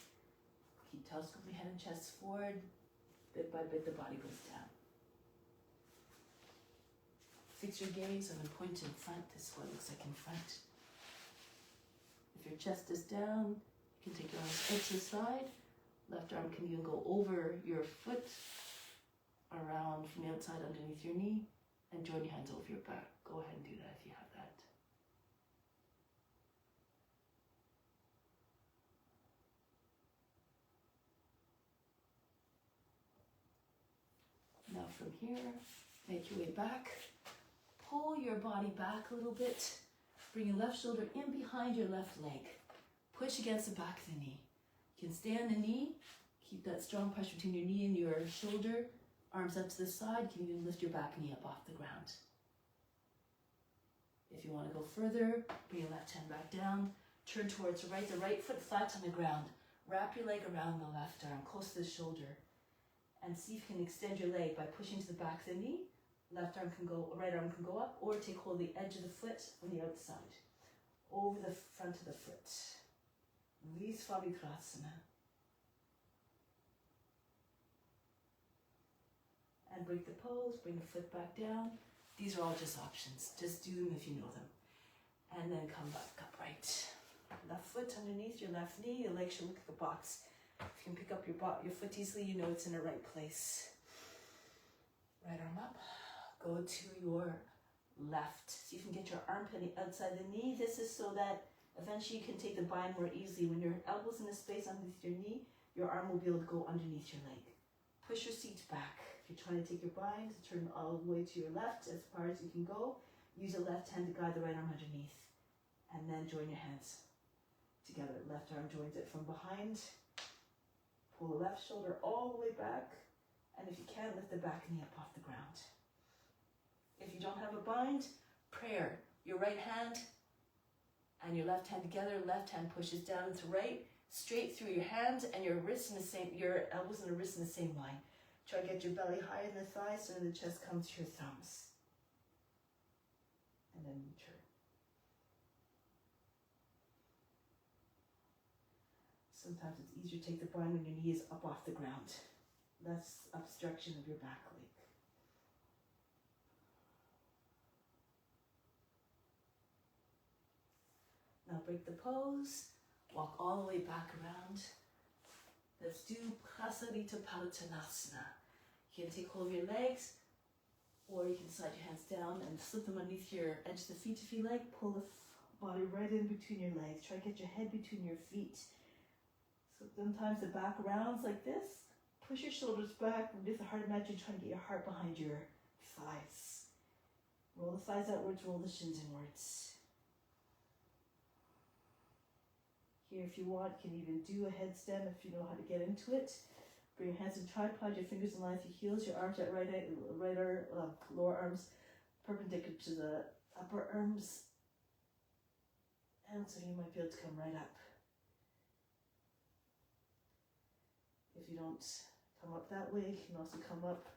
Keep telescoping head and chest forward. Bit by bit, the body goes down. Fix your gaze and then point in front. This is what it looks like in front. If your chest is down, you can take your arms out to the side. Left arm can even go over your foot, around from the outside underneath your knee, and join your hands over your back. Go ahead and do that if you have that. Now from here, make your way back. Pull your body back a little bit. Bring your left shoulder in behind your left leg. Push against the back of the knee. You can stay on the knee. Keep that strong pressure between your knee and your shoulder. Arms up to the side. You can even lift your back knee up off the ground. If you want to go further, bring your left hand back down. Turn towards the right foot flat on the ground. Wrap your leg around the left arm, close to the shoulder. And see if you can extend your leg by pushing to the back of the knee. Left arm can go, right arm can go up, or take hold of the edge of the foot on the outside. Over the front of the foot. Visvavikrasana. And break the pose, bring the foot back down. These are all just options. Just do them if you know them. And then come back upright. Left foot underneath your left knee. Your leg should look like a box. If you can pick up your foot easily, you know it's in the right place. Right arm up. Go to your left. See if you can get your armpit on the outside of the knee. This is so that eventually you can take the bind more easily. When your elbow's in the space underneath your knee, your arm will be able to go underneath your leg. Push your seat back. If you're trying to take your bind, turn all the way to your left as far as you can go. Use the left hand to guide the right arm underneath. And then join your hands together. Left arm joins it from behind. Pull the left shoulder all the way back. And if you can, lift the back knee up off the ground. If you don't have a bind, prayer. Your right hand and your left hand together. Left hand pushes down to right, straight through your hands and your wrists in the same, your elbows and the wrists in the same line. Try to get your belly higher than the thighs so the chest comes to your thumbs. And then you turn. Sometimes it's easier to take the bind when your knee is up off the ground. Less obstruction of your back leg. Now break the pose, walk all the way back around. Let's do Prasarita Palutanasana. You can take hold of your legs, or you can slide your hands down and slip them underneath your edge of the feet if you like. Pull the body right in between your legs. Try to get your head between your feet. So sometimes the back rounds like this. Push your shoulders back. With the heart, imagine trying to get your heart behind your thighs. Roll the thighs outwards, roll the shins inwards. Here, if you want, you can even do a headstand if you know how to get into it. Bring your hands in tripod, your fingers in line with your heels, your arms at lower arms perpendicular to the upper arms. And so you might be able to come right up. If you don't come up that way, you can also come up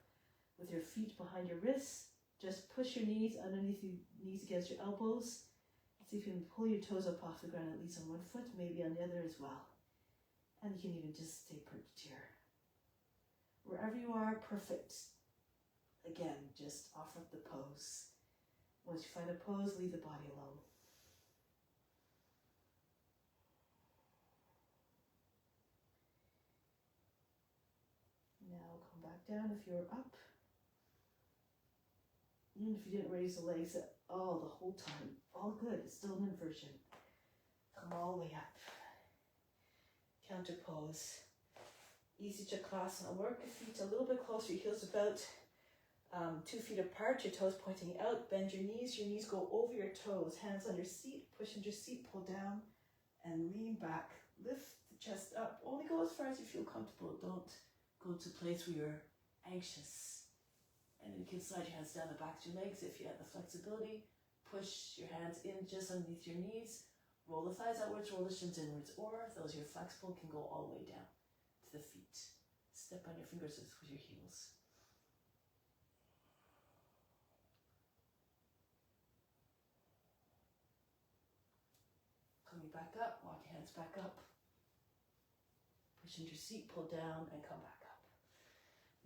with your feet behind your wrists. Just push your knees underneath your knees against your elbows. See if you can pull your toes up off the ground, at least on one foot, maybe on the other as well. And you can even just stay perched here. Wherever you are, perfect. Again, just offer up the pose. Once you find a pose, leave the body alone. Now come back down if you're up. Even if you didn't raise the legs the whole time, all good, it's still an inversion. Come all the way up. Counter pose. Easy Chakras. Work your feet a little bit closer, your heels about 2 feet apart, your toes pointing out. Bend your knees go over your toes. Hands on your seat, push into your seat, pull down, and lean back. Lift the chest up. Only go as far as you feel comfortable. Don't go to a place where you're anxious. And you can slide your hands down the back of your legs if you have the flexibility. Push your hands in just underneath your knees. Roll the thighs outwards, roll the shins inwards. Or if those are flexible, can go all the way down to the feet. Step on your fingers with your heels. Coming back up, walk your hands back up. Push into your seat, pull down, and come back up.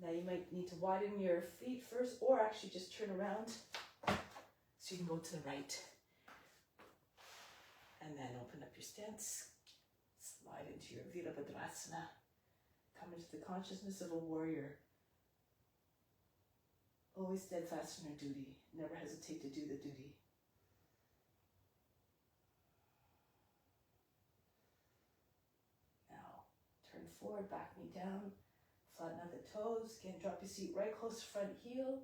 Now you might need to widen your feet first, or actually just turn around so you can go to the right. And then open up your stance, slide into your Virabhadrasana. Come into the consciousness of a warrior. Always steadfast in her duty, never hesitate to do the duty. Now, turn forward, back knee down. Flatten out the toes. Again, drop your seat right close to front heel.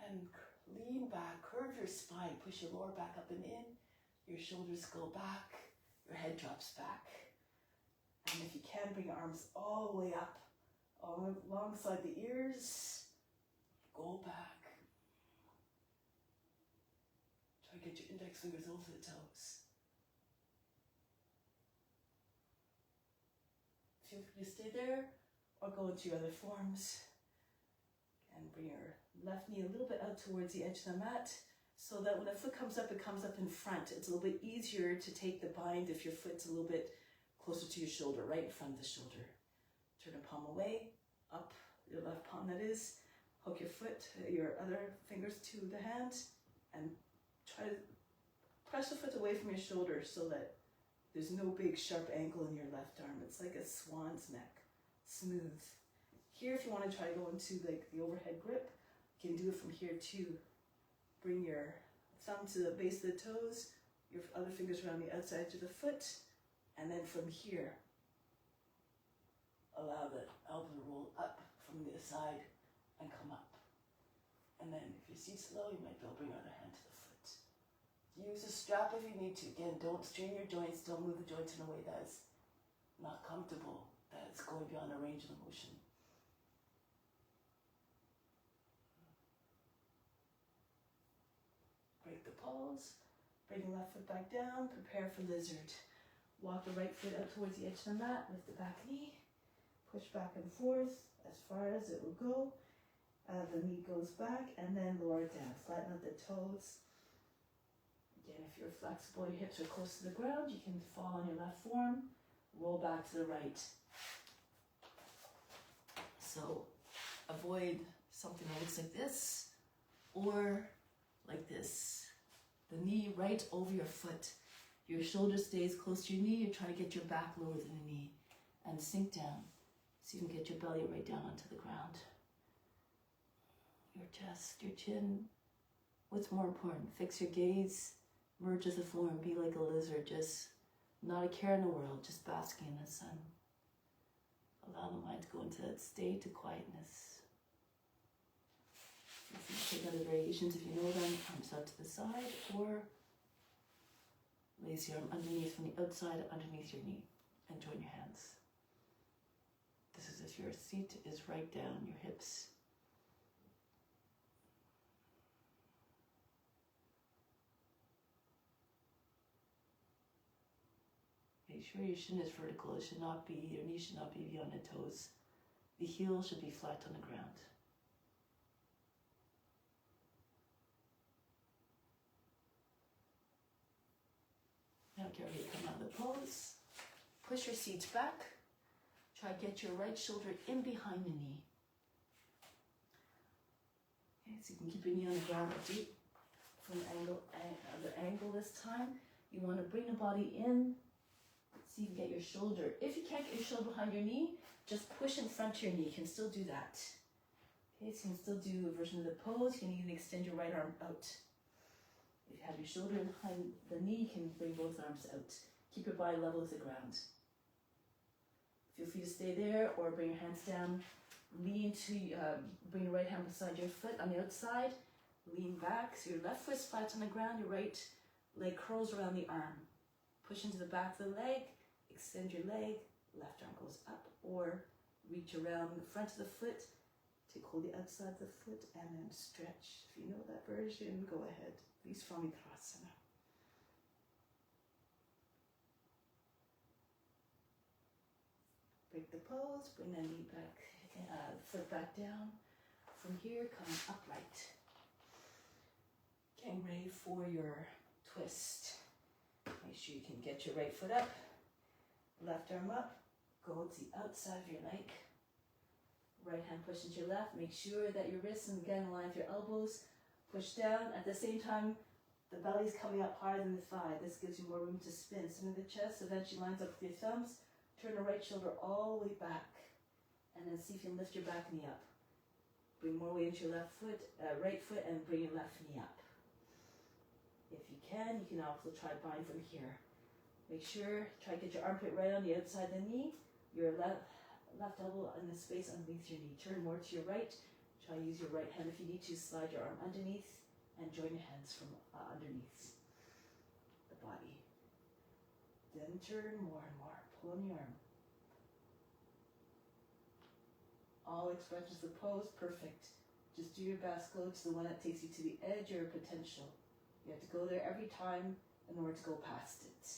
And lean back. Curve your spine. Push your lower back up and in. Your shoulders go back. your head drops back. And if you can, bring your arms all the way up, alongside the ears. Go back. Try to get your index fingers over the toes. Feel free to stay there or go into your other forms. And bring your left knee a little bit out towards the edge of the mat so that when the foot comes up, it comes up in front. It's a little bit easier to take the bind if your foot's a little bit closer to your shoulder, right in front of the shoulder. Turn the palm away, up, your left palm that is. Hook your foot, your other fingers to the hand, and try to press the foot away from your shoulder so that there's no big sharp angle in your left arm. It's like a swan's neck, smooth. Here, if you want to try to go into like the overhead grip, you can do it from here too. Bring your thumb to the base of the toes, your other fingers around the outside edge of the foot, and then from here, allow the elbow to roll up from the side and come up. And then if you see slow, you might be able to bring your other hand to the foot. Use a strap if you need to. Again, don't strain your joints, don't move the joints in a way that's not comfortable, that's going beyond the range of the motion. Break the pause, bring the left foot back down, prepare for lizard. Walk the right foot out towards the edge of the mat, lift the back knee, push back and forth as far as it will go. The knee goes back and then lower it down. Flatten out the toes. Again, if you're flexible, your hips are close to the ground, you can fall on your left form, roll back to the right. So avoid something that looks like this or like this. The knee right over your foot. Your shoulder stays close to your knee. You try to get your back lower than the knee and sink down so you can get your belly right down onto the ground. Your chest, your chin. What's more important? Fix your gaze, merge as a form, be like a lizard, just not a care in the world, just basking in the sun. Allow the mind to go into that state of quietness. You can take other variations if you know them, arms out to the side, or place your arm underneath from the outside, underneath your knee, and join your hands. This is if your seat is right down, your hips. Make sure your shin is vertical. It should not be, your knee should not be beyond the toes. The heel should be flat on the ground. Now get ready to come out of the pose. Push your seats back. Try to get your right shoulder in behind the knee. Okay, so you can keep your knee on the ground deep from the angle this time. You want to bring the body in so you can get your shoulder. If you can't get your shoulder behind your knee, just push in front of your knee. You can still do that. Okay, so you can still do a version of the pose. You can even extend your right arm out. If you have your shoulder behind the knee, you can bring both arms out. Keep your body level with the ground. Feel free to stay there or bring your hands down. Lean to, bring your right hand beside your foot on the outside. Lean back, so your left foot's flat on the ground, your right leg curls around the arm. Push into the back of the leg, extend your leg, left arm goes up, or reach around the front of the foot, take hold of the outside of the foot, and then stretch. If you know that version, go ahead. Visvamitrasana. Break the pose, bring the knee back, foot back down. From here, come upright. Getting ready for your twist. Make sure you can get your right foot up, left arm up, go to the outside of your leg. Right hand push into your left. Make sure that your wrists, and again, align with your elbows. Push down. At the same time, the belly's coming up higher than the thigh. This gives you more room to spin. Spin the chest, eventually lines up with your thumbs. Turn the right shoulder all the way back. And then see if you can lift your back knee up. Bring more weight into your left foot, right foot, and bring your left knee up. If you can also try bind from here. Make sure, try to get your armpit right on the outside of the knee. Your left elbow in the space underneath your knee. Turn more to your right. Try to use your right hand if you need to. Slide your arm underneath and join your hands from underneath the body. Then Then turn more and more. Pull on the arm. All expressions of pose, perfect. Just do your best. Go to the one that takes you to the edge of your potential. You have to go there every time in order to go past it.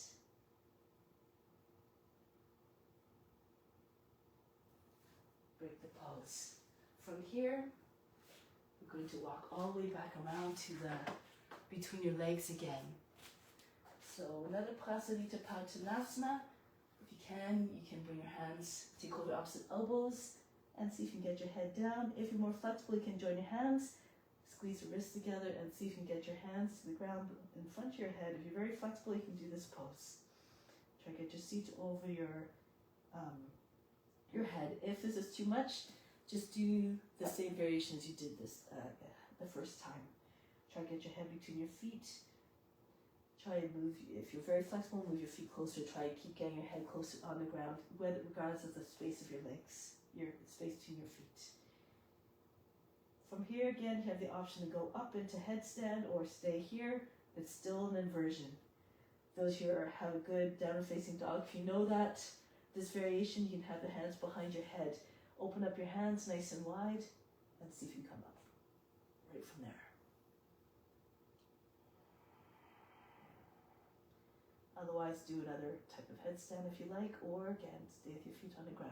Break the pose. From here, we're going to walk all the way back around to the between your legs again. So another Prasarita Padottanasana. If you can bring your hands, take hold of opposite elbows, and see if you can get your head down. If you're more flexible, you can join your hands, squeeze your wrists together, and see if you can get your hands to the ground in front of your head. If you're very flexible, you can do this pose. Try to get your seat over your head. If this is too much, just do the same variations you did this the first time. Try to get your head between your feet. Try and move, if you're very flexible, move your feet closer. Try to keep getting your head closer on the ground, regardless of the space of your legs, your space between your feet. From here, again, you have the option to go up into headstand or stay here. It's still an inversion. Those who have a good downward facing dog, if you know that, this variation, you can have the hands behind your head. Open up your hands nice and wide and see if you can come up right from there. Otherwise, do another type of headstand if you like, or again, stay with your feet on the ground.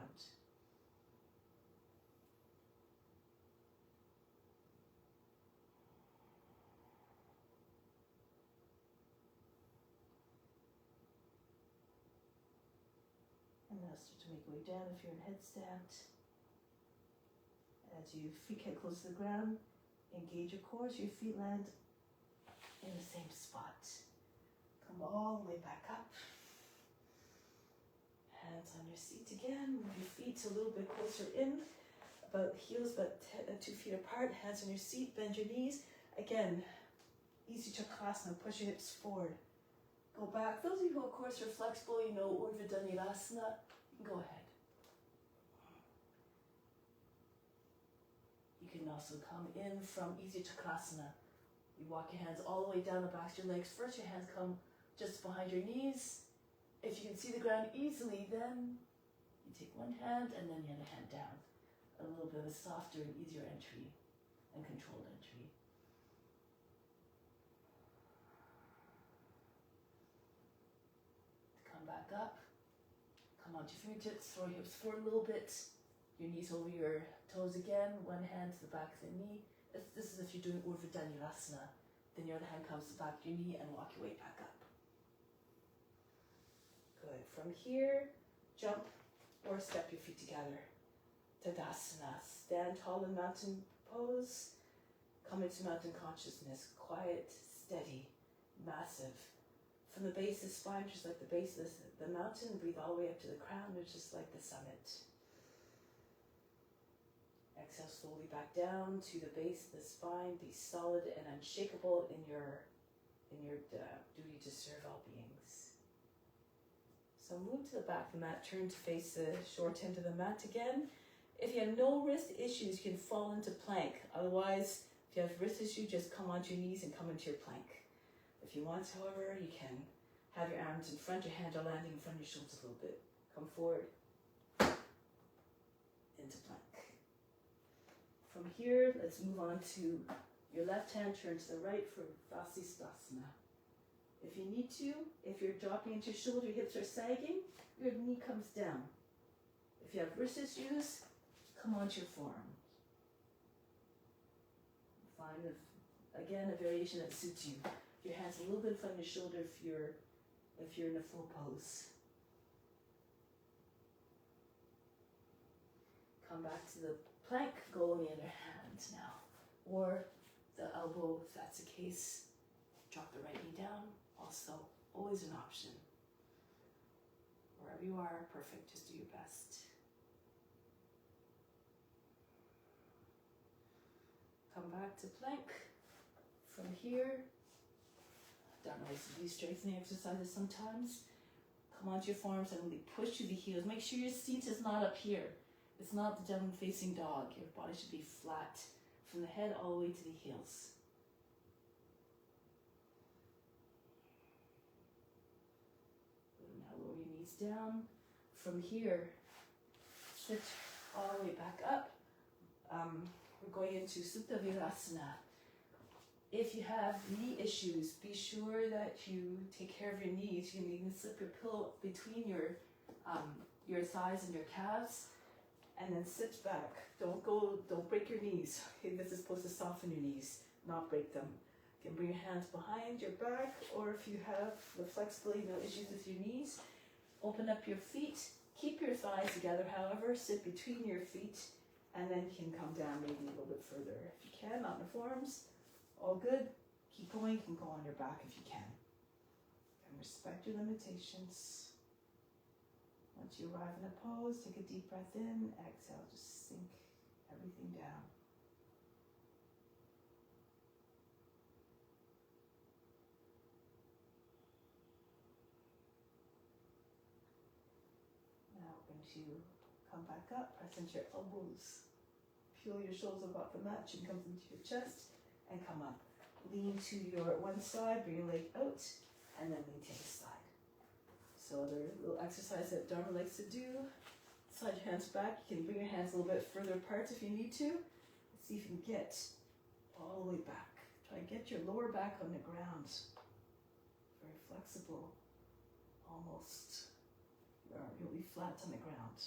And now start to make your way down if you're in headstand. As your feet get close to the ground, engage your core so your feet land in the same spot. Come all the way back up. Hands on your seat again. Move your feet a little bit closer in. About heels about 2 feet apart. Hands on your seat. Bend your knees. Again, easy Chakrasana. Push your hips forward. Go back. Those of you who, of course, are flexible, you know Urdhva Dhanurasana, you can go ahead. You can also come in from easy Chakrasana. You walk your hands all the way down the backs of your legs. First, your hands come just behind your knees. If you can see the ground easily, then you take one hand and then the other hand down. A little bit of a softer and easier entry and controlled entry. Come back up. Come onto your fingertips. Throw your hips forward a little bit. Your knees over your toes again. One hand to the back of the knee. This is if you're doing Urdhva Dhanurasana. Then your other hand comes to the back of your knee and walk your way back up. Good. From here, jump or step your feet together. Tadasana. Stand tall in mountain pose. Come into mountain consciousness. Quiet, steady, massive. From the base of the spine, just like the base of the mountain, breathe all the way up to the crown, which is like the summit. Exhale slowly back down to the base of the spine. Be solid and unshakable in your duty to serve all beings. So move to the back of the mat. Turn to face the short end of the mat again. If you have no wrist issues, you can fall into plank. Otherwise, if you have wrist issues, just come onto your knees and come into your plank. If you want, however, you can have your arms in front. Your hands are landing in front of your shoulders a little bit. Come forward into plank. From here, let's move on to your left hand, turn to the right for Vasisthasana. If you need to, if you're dropping into your shoulder, your hips are sagging, your knee comes down. If you have wrist issues, come onto your forearm. Find, again, a variation that suits you. Your hands a little bit in front of your shoulder if you're in a full pose. Come back to the plank, go on the other hand now. Or the elbow, if that's the case, drop the right knee down. Also, always an option. Wherever you are, perfect, just do your best. Come back to plank. From here, Dharma likes to do strengthening exercises sometimes. Come onto your forearms and really push to the heels. Make sure your seat is not up here. It's not the downward facing dog. Your body should be flat from the head all the way to the heels. Now lower knees down. From here, sit all the way back up. We're going into Supta Virasana. If you have knee issues, be sure that you take care of your knees. You can even slip your pillow between your thighs and your calves, and then sit back. Don't break your knees. Okay, this is supposed to soften your knees, not break them. You can bring your hands behind your back, or if you have the flexibility, no issues with your knees, open up your feet, keep your thighs together, however, sit between your feet, and then you can come down maybe a little bit further. If you can, mountain forms, all good. Keep going, you can go on your back if you can. And respect your limitations. Once you arrive in a pose, take a deep breath in, exhale, just sink everything down. Now we're going to come back up, press into your elbows. Peel your shoulders above the mat, chin comes into your chest, and come up. Lean to your one side, bring your leg out, and then lean to the side. So there's a little exercise that Dharma likes to do. Slide your hands back. You can bring your hands a little bit further apart if you need to. See if you can get all the way back. Try to get your lower back on the ground. Very flexible. Almost. You'll be flat on the ground.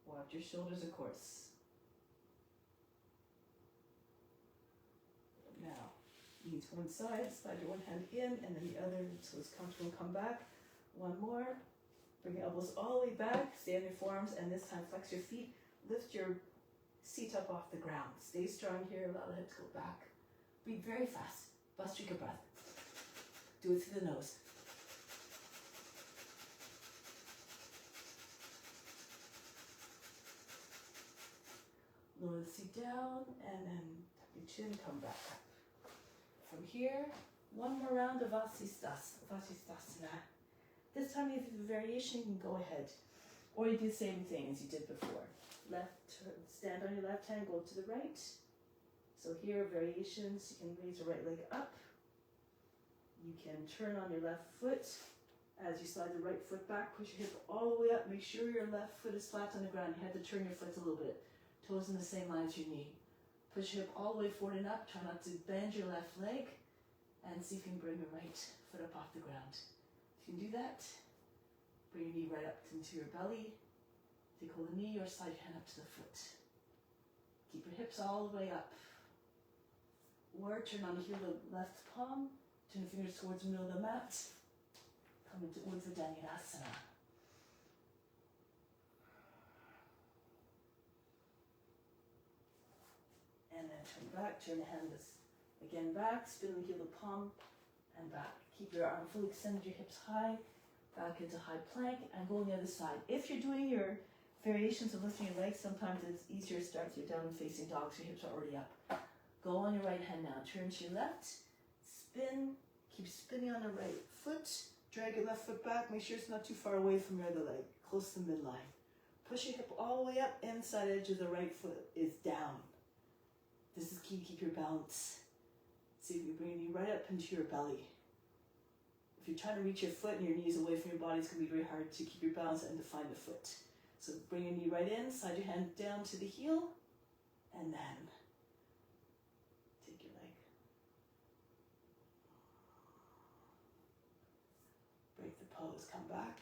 Watch your shoulders, of course. Now, lean to one side, slide your one hand in, and then the other until it's comfortable. Come back. One more. Bring your elbows all the way back. Stay on your forearms, and this time flex your feet. Lift your seat up off the ground. Stay strong here. Allow the head to go back. Breathe very fast. Bust your breath. Do it through the nose. Lower the seat down, and then tuck your chin, come back up. From here, one more round of Vasisthasana. This time, if you have a variation, you can go ahead. Or you do the same thing as you did before. Stand on your left hand, go to the right. So here, variations, you can raise your right leg up. You can turn on your left foot. As you slide the right foot back, push your hip all the way up. Make sure your left foot is flat on the ground. You have to turn your foot a little bit. Toes in the same line as your knee. Push your hip all the way forward and up. Try not to bend your left leg. And see if you can bring your right foot up off the ground. If you can do that, bring your knee right up into your belly. Take hold of the knee or slide your hand up to the foot. Keep your hips all the way up. Or turn on the heel of the left palm. Turn the fingers towards the middle of the mat. Come into Urdhva Dhanurasana. And then turn back, turn the hands again back, spin the heel of the palm and back. Keep your arm fully extended, your hips high, back into high plank, and go on the other side. If you're doing your variations of lifting your legs, sometimes it's easier to start with your down facing dog, so your hips are already up. Go on your right hand now, turn to your left, spin, keep spinning on the right foot, drag your left foot back, make sure it's not too far away from your other leg, close to the midline. Push your hip all the way up, inside edge of the right foot is down. This is key to keep your balance. See if you bring your knee right up into your belly. If you're trying to reach your foot and your knees away from your body, it's going to be very hard to keep your balance and to find the foot. So bring your knee right in, slide your hand down to the heel, and then take your leg. Break the pose, come back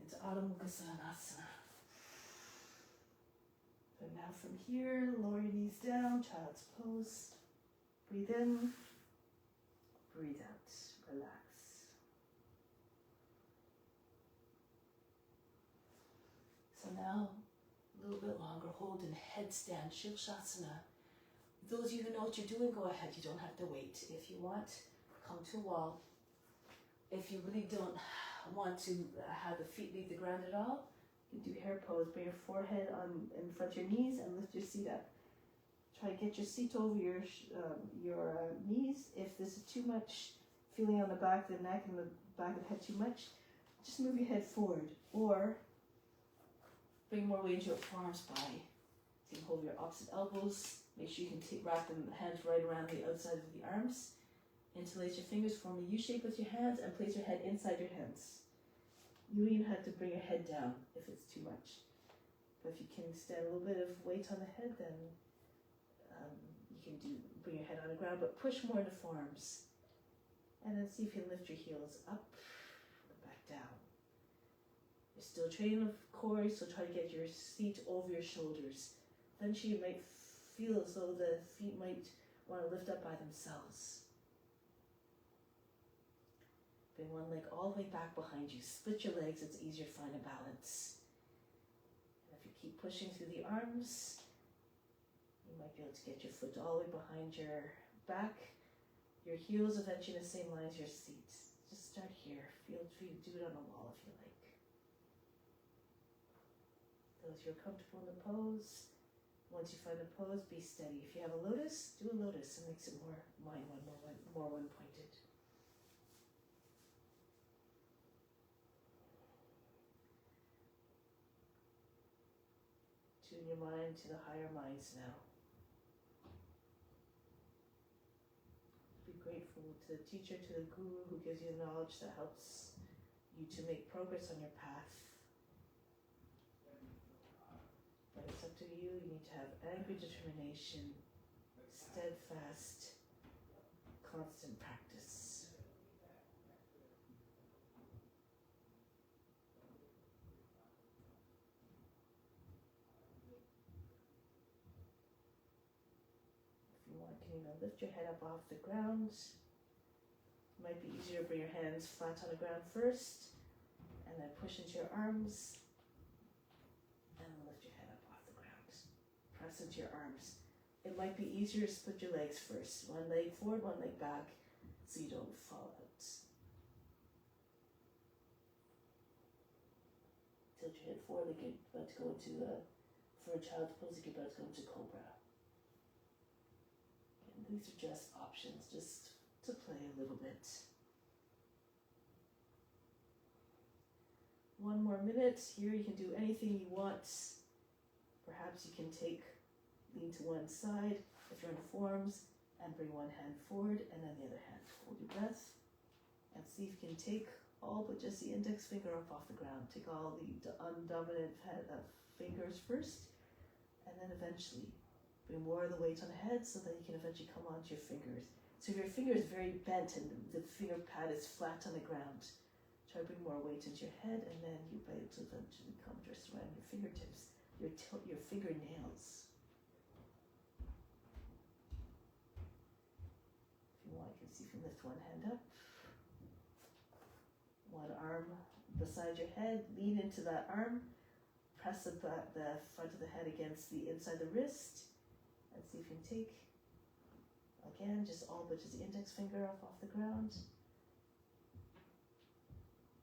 into Adho Mukha Svanasana. And now from here, lower your knees down, child's pose. Breathe in, breathe out, relax. So now, a little bit longer, hold in headstand, Shivshasana. Those of you who know what you're doing, go ahead, you don't have to wait. If you want, come to a wall. If you really don't want to have the feet leave the ground at all, you do hair pose. Bring your forehead in front of your knees and lift your seat up. Try to get your seat over your knees. If this is too much, feeling on the back of the neck and the back of the head too much, just move your head forward. Or bring more weight into your forearms by you can hold your opposite elbows. Make sure you can wrap the hands right around the outside of the arms. Interlace your fingers, form a U shape with your hands, and place your head inside your hands. You even have to bring your head down if it's too much. But if you can stand a little bit of weight on the head, then you can bring your head on the ground, but push more into forearms. And then see if you can lift your heels up and back down. You're still training the core, so try to get your seat over your shoulders. Eventually you might feel as though the feet might want to lift up by themselves. Bring one leg all the way back behind you. Split your legs, it's easier to find a balance. And if you keep pushing through the arms, you might be able to get your foot all the way behind your back. Your heels eventually in the same line as your seat. Just start here. Feel free to do it on the wall if you like. Those who are comfortable in the pose, once you find a pose, be steady. If you have a lotus, do a lotus. It makes it more one-pointed. Tune your mind to the higher minds now. Be grateful to the teacher, to the guru who gives you the knowledge that helps you to make progress on your path. But it's up to you. You need to have angry determination, steadfast, constant practice. If you want, can you lift your head up off the ground? It might be easier to bring your hands flat on the ground first, and then push into your arms. Press into your arms. It might be easier to split your legs first. One leg forward, one leg back, so you don't fall out. Tilt your head forward like you're about to go into for a child's pose, like you're about to go into cobra. And these are just options, just to play a little bit. 1 more minute. Here you can do anything you want. Perhaps you can lean to one side if you're in forearms and bring one hand forward and then the other hand. Hold your breath and see if you can take all but just the index finger up off the ground. Take all the undominant fingers first, and then eventually bring more of the weight on the head so that you can eventually come onto your fingers. So if your finger is very bent and the finger pad is flat on the ground, try to bring more weight into your head, and then you'll be able to eventually come just around your fingertips. Your fingernails. If you want, you can see if you can lift one hand up. One arm beside your head. Lean into that arm. Press the front of the head against the inside of the wrist. And see if you can take, again, just all but just the index finger off the ground.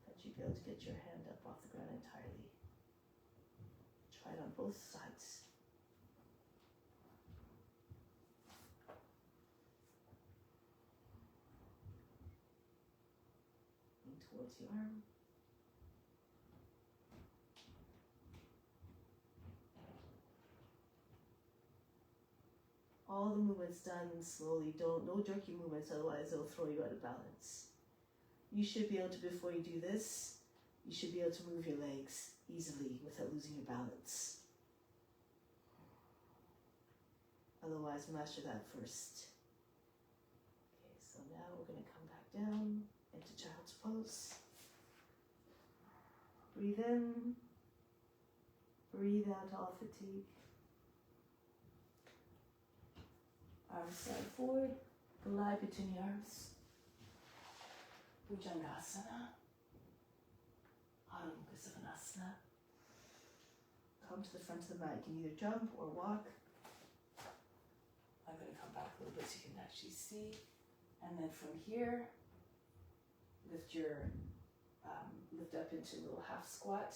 That you'll be able to get your hand up off the ground entirely. Try it on both sides. Lean towards the arm. All the movements done slowly. No jerky movements, otherwise they'll throw you out of balance. You should be able to, before you do this, you should be able to move your legs easily without losing your balance. Otherwise, master that first. Okay, so now we're going to come back down into child's pose. Breathe in. Breathe out all fatigue. Arms side forward. Glide between the arms. Bhujangasana. Adho-Mukha Come to the front of the mat. You can either jump or walk. I'm going to come back a little bit so you can actually see. And then from here, lift up into a little half squat.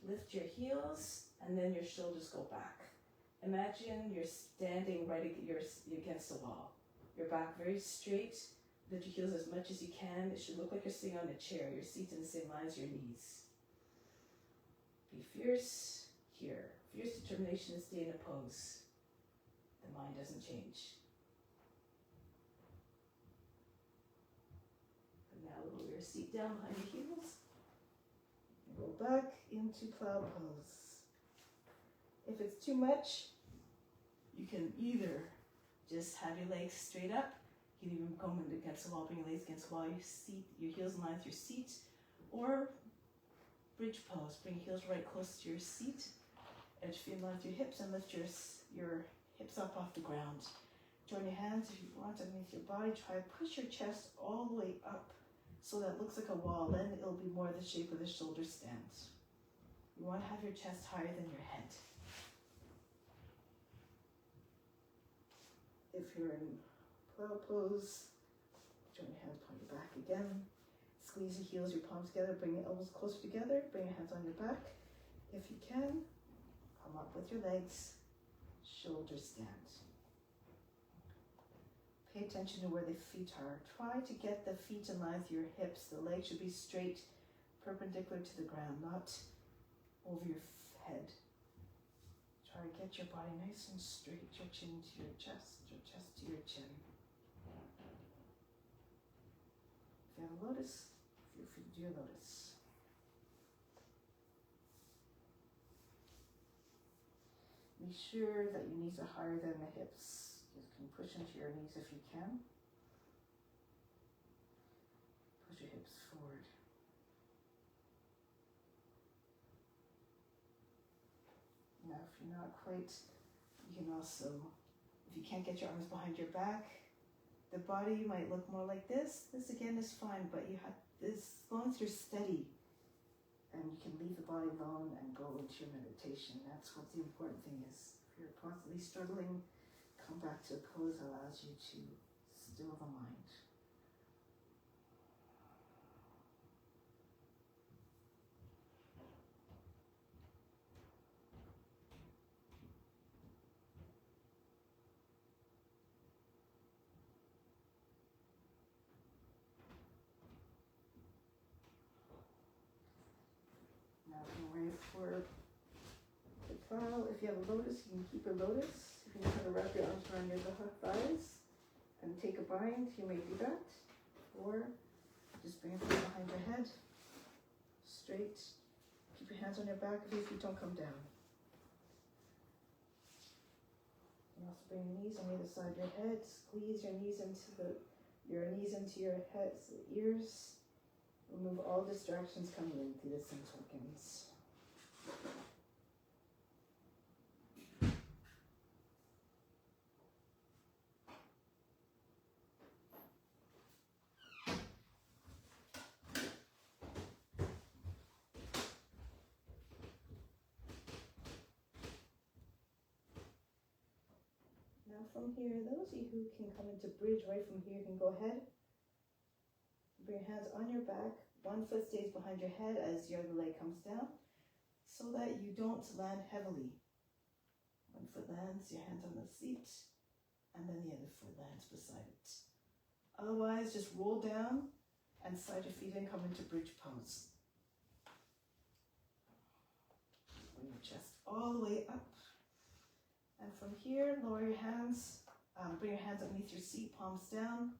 Lift your heels, and then your shoulders go back. Imagine you're standing you're against the wall. Your back very straight. Lift your heels as much as you can. It should look like you're sitting on a chair. Your seat's in the same line as your knees. Be fierce here. Fierce determination to stay in a pose. The mind doesn't change. your seat down behind your heels. And go back into cloud pose. If it's too much, you can either just have your legs straight up. You can even come against the wall, bring your legs against the wall, your heels in line with your seat, or bridge pose. Bring your heels right close to your seat, edge feet in line with your hips, and lift your hips up off the ground. Join your hands if you want underneath your body. Try to push your chest all the way up so that it looks like a wall. Then it'll be more the shape of the shoulder stand. You want to have your chest higher than your head. If you're in cloud pose, join your hands behind your back again. Squeeze your heels, your palms together, bring your elbows closer together, bring your hands on your back. If you can, come up with your legs, shoulder stand. Pay attention to where the feet are. Try to get the feet in line with your hips. The legs should be straight, perpendicular to the ground, not over your head. Try to get your body nice and straight, your chin to your chest to your chin. If you have a lotus, feel free to do your lotus. Be sure that your knees are higher than the hips. You can push into your knees if you can. Push your hips forward. Now, if you're not quite, you can also, if you can't get your arms behind your back, the body might look more like this. This again is fine, but you have this, as long as you're steady, and you can leave the body alone and go into your meditation. That's what the important thing is. If you're constantly struggling, come back to a pose that allows you to still the mind. Now we're ready for the plow. If you have a lotus, you can keep a lotus. If you know how to wrap your arms around your thighs and take a bind, you may do that. Or just bring your feet behind your head, straight. Keep your hands on your back if your feet don't come down. And also bring your knees on either side of your head. Squeeze your knees into your head, ears. Remove all distractions coming in through the sense organs. Now from here, those of you who can come into bridge right from here can go ahead. Bring your hands on your back. One foot stays behind your head as your other leg comes down so that you don't land heavily. One foot lands, your hands on the seat, and then the other foot lands beside it. Otherwise, just roll down and slide your feet in, come into bridge pose. Bring your chest all the way up. And from here, lower your hands, bring your hands underneath your seat, palms down,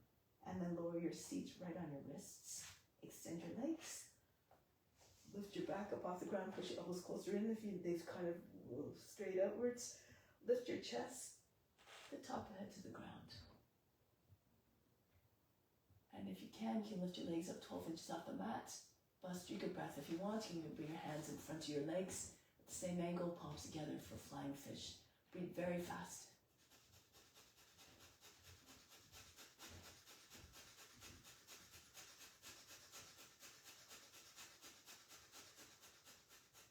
and then lower your seat right on your wrists. Extend your legs. Lift your back up off the ground, push your elbows closer in if they've kind of straight outwards. Lift your chest, the top of the head to the ground. And if you can lift your legs up 12 inches off the mat. Bust through your breath. If you want, you can bring your hands in front of your legs at the same angle, palms together for flying fish. Breathe very fast.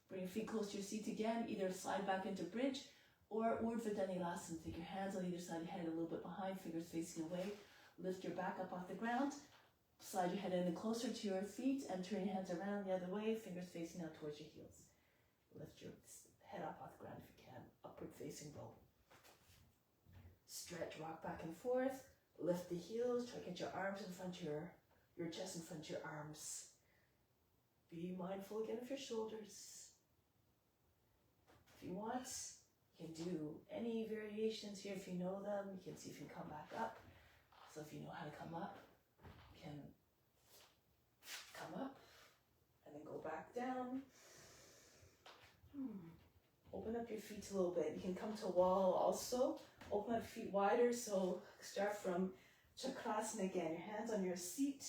Bring your feet close to your seat again. Either slide back into bridge or Urdhva Dhanurasana. Take your hands on either side of your head, a little bit behind, fingers facing away. Lift your back up off the ground. Slide your head in and closer to your feet and turn your hands around the other way, fingers facing out towards your heels. Lift your head up off the ground if you can. Upward facing bow. Stretch, rock back and forth. Lift the heels. Try to get your arms in front of your chest in front of your arms. Be mindful again of your shoulders. If you want, you can do any variations here if you know them. You can see if you come back up. So if you know how to come up, you can Open up your feet a little bit. You can come to a wall also. Open up your feet wider. So start from Chakrasana again. Your hands on your seat.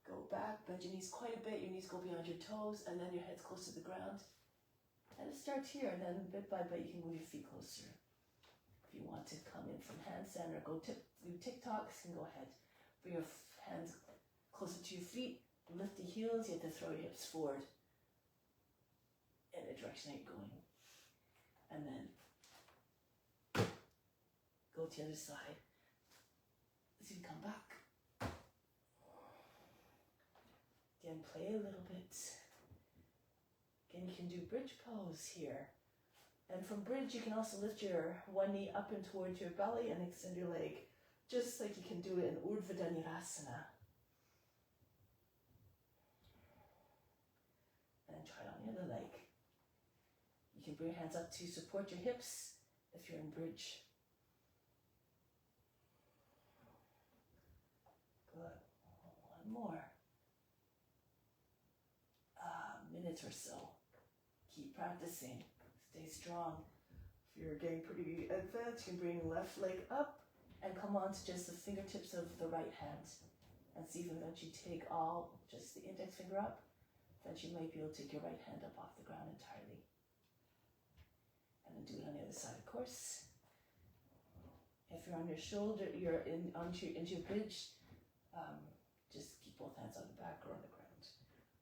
Go back, bend your knees quite a bit. Your knees go beyond your toes, and then your head's close to the ground. And start here, and then bit by bit you can move your feet closer. If you want to come in from handstand or go do TikToks, you can go ahead. Bring your hands closer to your feet. Lift the heels. You have to throw your hips forward in the direction that you're going. And then go to the other side. As you come back. Again, play a little bit. Again, you can do bridge pose here. And from bridge, you can also lift your one knee up and towards your belly and extend your leg, just like you can do it in Urdhva Dhanurasana. And try it on the other leg. You can bring your hands up to support your hips if you're in bridge. Good. One more. Minute or so. Keep practicing. Stay strong. If you're getting pretty advanced, you can bring left leg up and come on to just the fingertips of the right hand. And see if eventually take just the index finger up. Eventually you might be able to take your right hand up off the ground entirely. And then do it on the other side, of course. If you're on your shoulder, you're into your bridge, just keep both hands on the back or on the ground.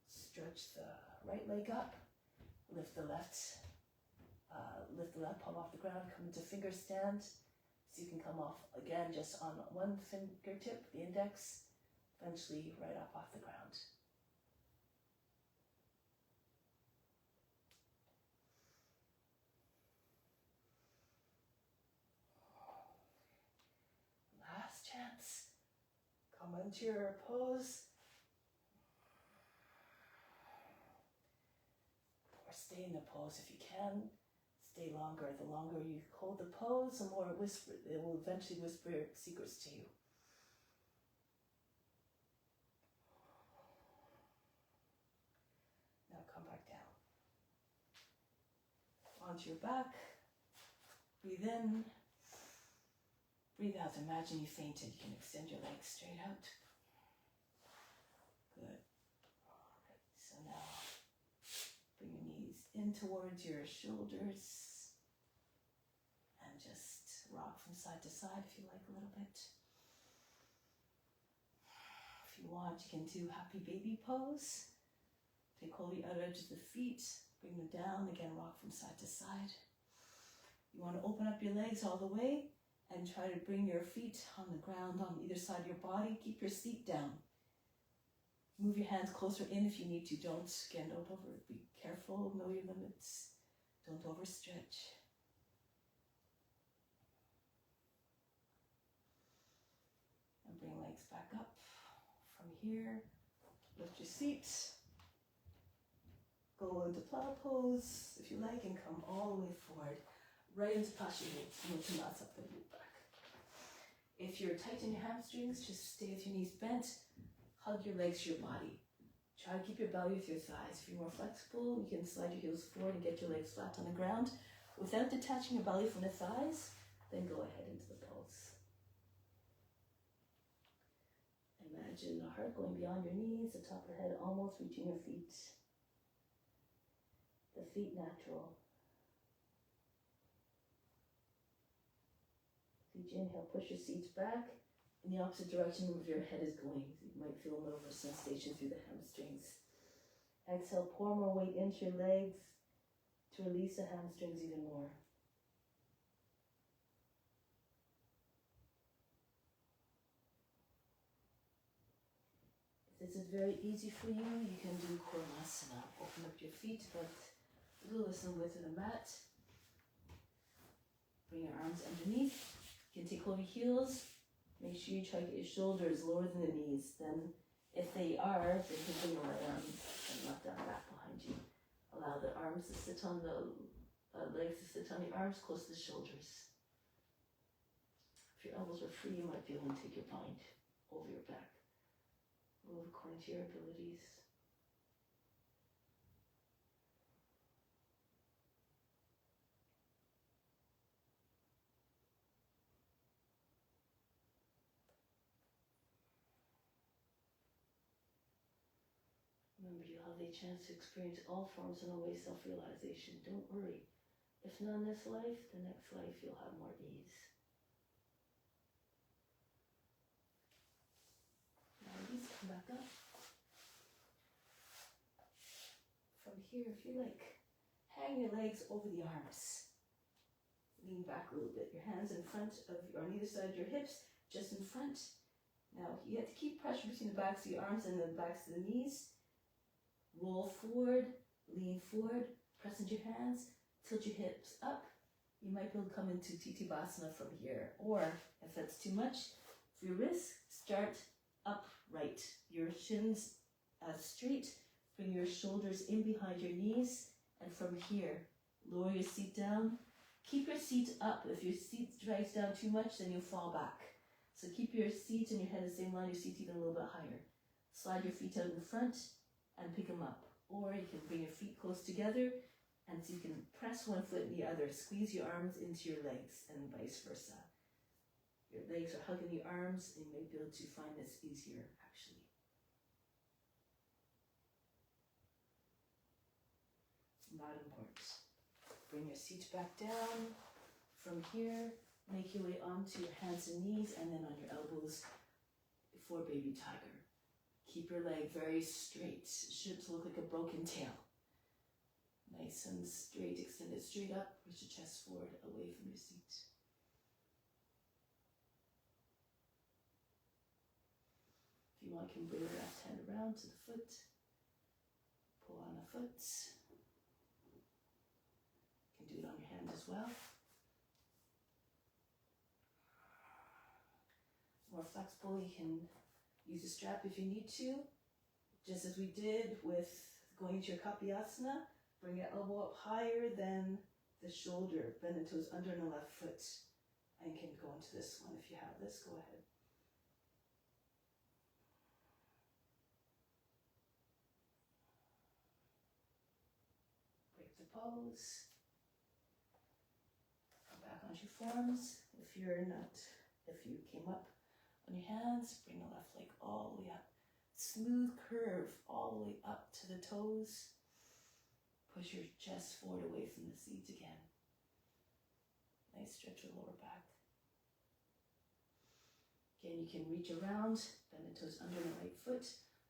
Stretch the right leg up, lift the left palm off the ground, come into finger stand. So you can come off again just on one fingertip, the index, eventually right up off the ground. Last chance. Come into your pose. Or stay in the pose if you can. Stay longer. The longer you hold the pose, the more it will eventually whisper secrets to you. Now come back down. Onto your back. Breathe in. Breathe out. Imagine you fainted. You can extend your legs straight out. Good. All right. So now bring your knees in towards your shoulders. And just rock from side to side if you like a little bit. If you want, you can do happy baby pose. Take hold of the outer edge of the feet. Bring them down. Again, rock from side to side. You want to open up your legs all the way. And try to bring your feet on the ground on either side of your body. Keep your seat down. Move your hands closer in if you need to. Don't over. Be careful. Know your limits. Don't overstretch. And bring legs back up. From here, lift your seat. Go into plow pose if you like and come all the way forward. Right into Paschimottanasana, up the root back. If you're tight in your hamstrings, just stay with your knees bent. Hug your legs to your body. Try to keep your belly with your thighs. If you're more flexible, you can slide your heels forward and get your legs flat on the ground. Without detaching your belly from the thighs, then go ahead into the pose. Imagine the heart going beyond your knees, the top of the head almost reaching your feet. The feet natural. Each inhale, push your seats back in the opposite direction of your head is going. You might feel a little more sensation through the hamstrings. Exhale, pour more weight into your legs to release the hamstrings even more. If this is very easy for you, you can do Kurmasana. Open up your feet about a little less than width of the mat. Bring your arms underneath. You can take hold of your heels. Make sure you try to get your shoulders lower than the knees. Then, if they are, then you can bring your right arm and left arm back behind you. Allow the arms to sit on the legs to sit on the arms close to the shoulders. If your elbows are free, you might be able to take your bind over your back. Move according to your abilities. Remember, you'll have the chance to experience all forms and always self-realization. Don't worry. If not in this life, the next life you'll have more ease. Now these come back up. From here, if you like, hang your legs over the arms. Lean back a little bit. Your hands in front of, or on either side of your hips, just in front. Now you have to keep pressure between the backs of your arms and the backs of the knees. Roll forward, lean forward, press into your hands, tilt your hips up. You might be able to come into Titibhasana from here. Or, if that's too much, for your wrists, start upright. Your shins straight. Bring your shoulders in behind your knees. And from here, lower your seat down. Keep your seat up. If your seat drags down too much, then you'll fall back. So keep your seat and your head the same line, your seat even a little bit higher. Slide your feet out in front and pick them up. Or you can bring your feet close together, and so you can press one foot in the other. Squeeze your arms into your legs and vice versa. Your legs are hugging the arms, and you may be able to find this easier actually. Not important. Bring your seat back down. From here, make your way onto your hands and knees, and then on your elbows for baby tiger. Keep your leg very straight. It should look like a broken tail. Nice and straight, extend it straight up. Push your chest forward, away from your seat. If you want, you can bring your left hand around to the foot. Pull on the foot. You can do it on your hand as well. More flexible, you can use a strap if you need to. Just as we did with going to your Kapayasana, bring your elbow up higher than the shoulder. Bend the toes under on the left foot. And you can go into this one if you have this. Go ahead. Break the pose. Come back onto your forms. If you came up on your hands, bring the left leg all the way up. Smooth curve all the way up to the toes. Push your chest forward away from the seat again. Nice stretch of the lower back. Again, you can reach around, bend the toes under the right foot,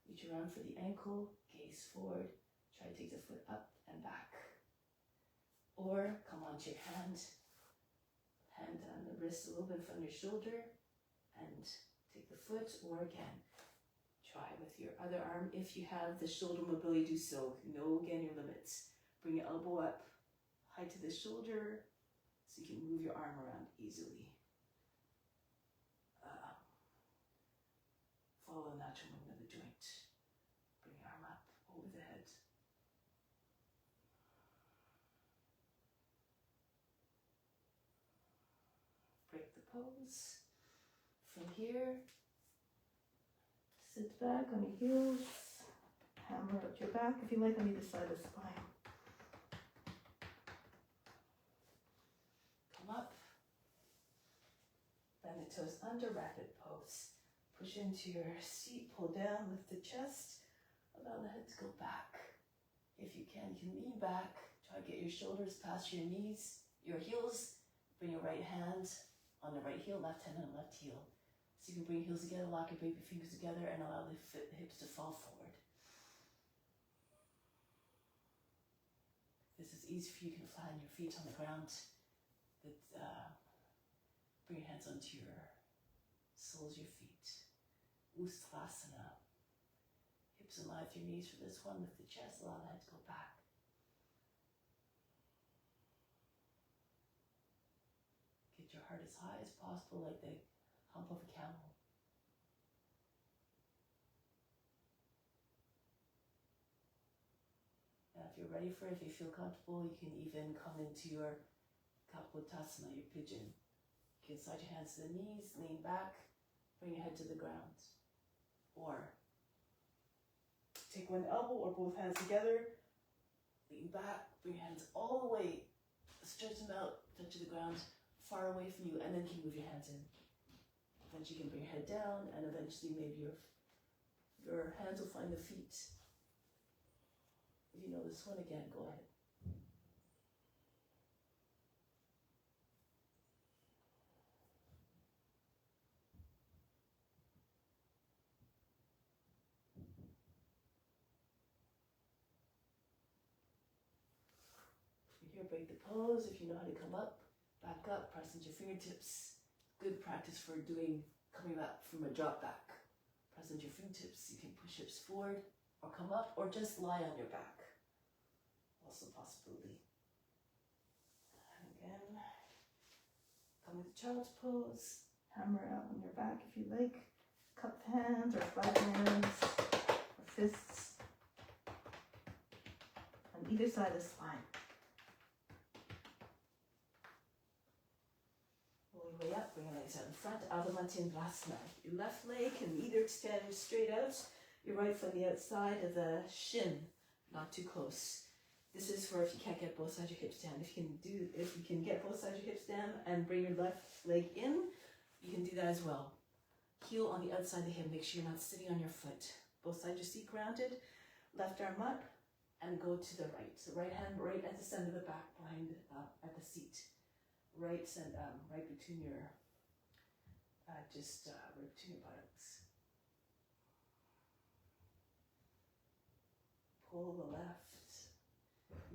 reach around for the ankle, gaze forward, try to take the foot up and back. Or come onto your hand on the wrist a little bit in front of your shoulder, and take the foot, or again, try with your other arm. If you have the shoulder mobility, do so. Know again your limits. Bring your elbow up high to the shoulder so you can move your arm around easily. Follow the natural movement of the joint. Bring your arm up over the head. Break the pose. From here, sit back on your heels, hammer up your back, if you like, on either side of the spine. Come up, bend the toes under, rapid pose. Push into your seat, pull down, lift the chest, allow the head to go back. If you can lean back, try to get your shoulders past your knees, your heels. Bring your right hand on the right heel, left hand on the left heel. So you can bring your heels together, lock your baby fingers together, and allow the hips to fall forward. If this is easy for you, you can flatten your feet on the ground. Bring your hands onto your soles of your feet. Utthasana. Hips in line with your knees for this one. Lift the chest, allow the head to go back. Get your heart as high as possible, like the hump of a camel. Now if you're ready for it, if you feel comfortable, you can even come into your Kapotasana, your pigeon. You can slide your hands to the knees, lean back, bring your head to the ground. Or take one elbow or both hands together, lean back, bring your hands all the way, stretch them out, touch the ground, far away from you, and then you can move your hands in. Eventually you can bring your head down, and eventually maybe your hands will find the feet. If you know this one again, go ahead. Here, break the pose. If you know how to come up, back up, press into your fingertips. Good practice for coming up from a drop back. Press into your fingertips. You can push hips forward or come up or just lie on your back. Also a possibility. And again, come with child's pose. Hammer out on your back if you like. Cupped hands or flat hands or fists on either side of the spine. Way up, bring your legs out in front, Adho Mukha. Your left leg can either extend straight out, your right foot on the outside of the shin, not too close. This is for if you can't get both sides of your hips down. If you can get both sides of your hips down and bring your left leg in, you can do that as well. Heel on the outside of the hip, make sure you're not sitting on your foot. Both sides of your seat grounded, left arm up, and go to the right. So right hand right at the center of the back, behind at the seat. Right between your right between your buttocks. Pull the left.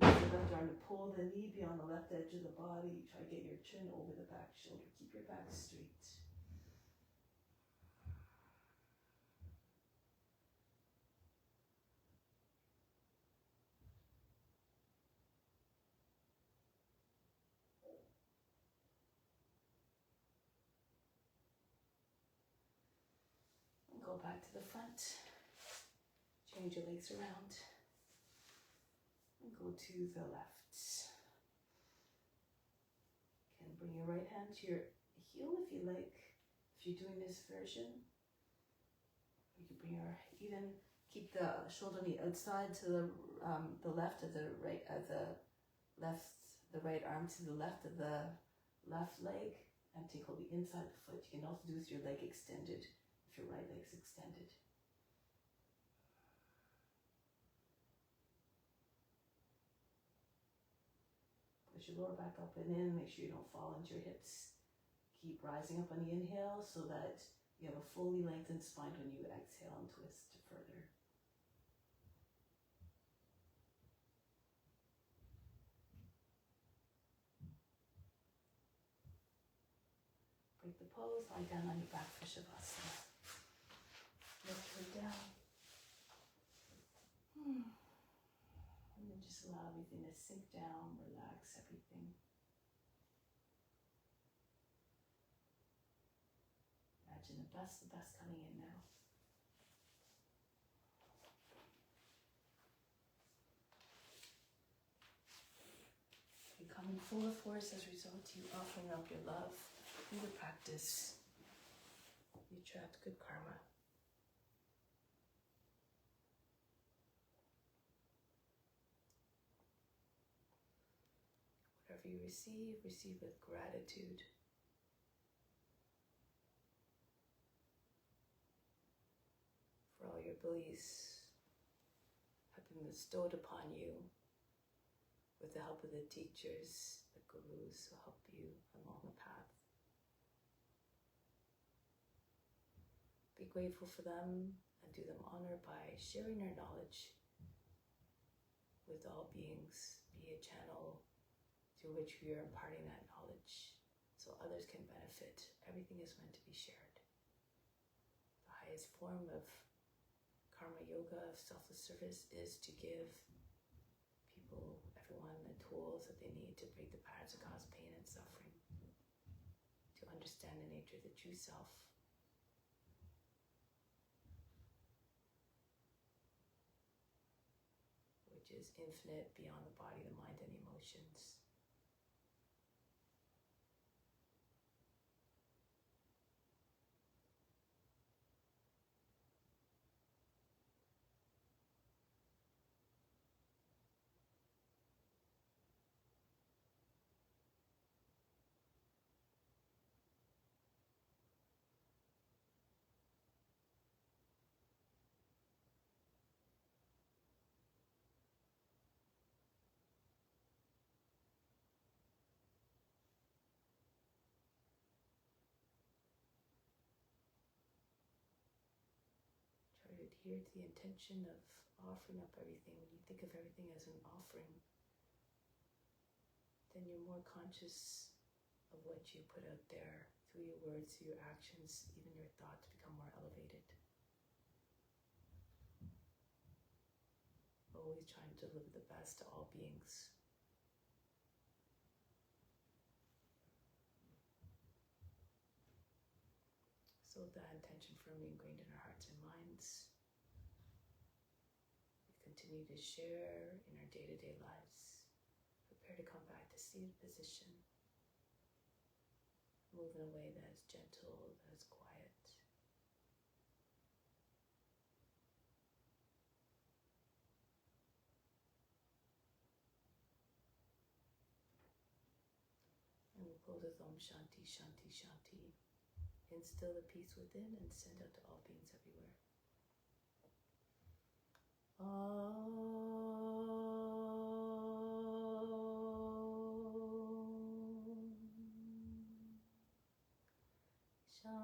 Use the left arm to pull the knee beyond the left edge of the body. Try to get your chin over the back shoulder. Keep your back straight. Go back to the front, change your legs around, and go to the left. Again, bring your right hand to your heel if you like. If you're doing this version, you can keep the shoulder on the outside to the left of the right the right arm to the left of the left leg, and take hold the inside of the foot. You can also do with your leg extended. If your right leg's extended. Push your lower back up and in, make sure you don't fall into your hips. Keep rising up on the inhale so that you have a fully lengthened spine when you exhale and twist further. Break the pose, lie down on your back for Shavasana. Lift her down. And then just allow everything to sink down, relax everything. Imagine the best coming in now. You come in full force as a result of you offering up your love through the practice. You attract good karma. Whatever you receive with gratitude. For all your abilities have been bestowed upon you with the help of the teachers, the gurus who help you along the path. Be grateful for them and do them honor by sharing your knowledge with all beings. Be a channel through which we are imparting that knowledge so others can benefit. Everything is meant to be shared. The highest form of karma yoga, of selfless service, is to give people, everyone, the tools that they need to break the patterns that cause pain and suffering, to understand the nature of the true self, which is infinite beyond the body, the mind, and emotions. adhere to the intention of offering up everything, when you think of everything as an offering, then you're more conscious of what you put out there through your words, through your actions, even your thoughts become more elevated. Always trying to deliver the best to all beings. So with that intention firmly ingrained in our hearts and minds, we continue to share in our day-to-day lives. Prepare to come back to seated position. Move in a way that is gentle, that is quiet. And we'll close with Om Shanti, Shanti, Shanti. Instill the peace within and send out to all beings everywhere.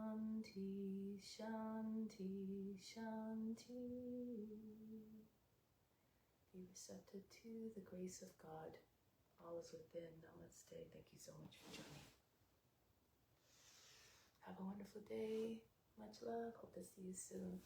Shanti, Shanti, Shanti. Be receptive to the grace of God. All is within. Namaste. Thank you so much for joining. Have a wonderful day. Much love. Hope to see you soon.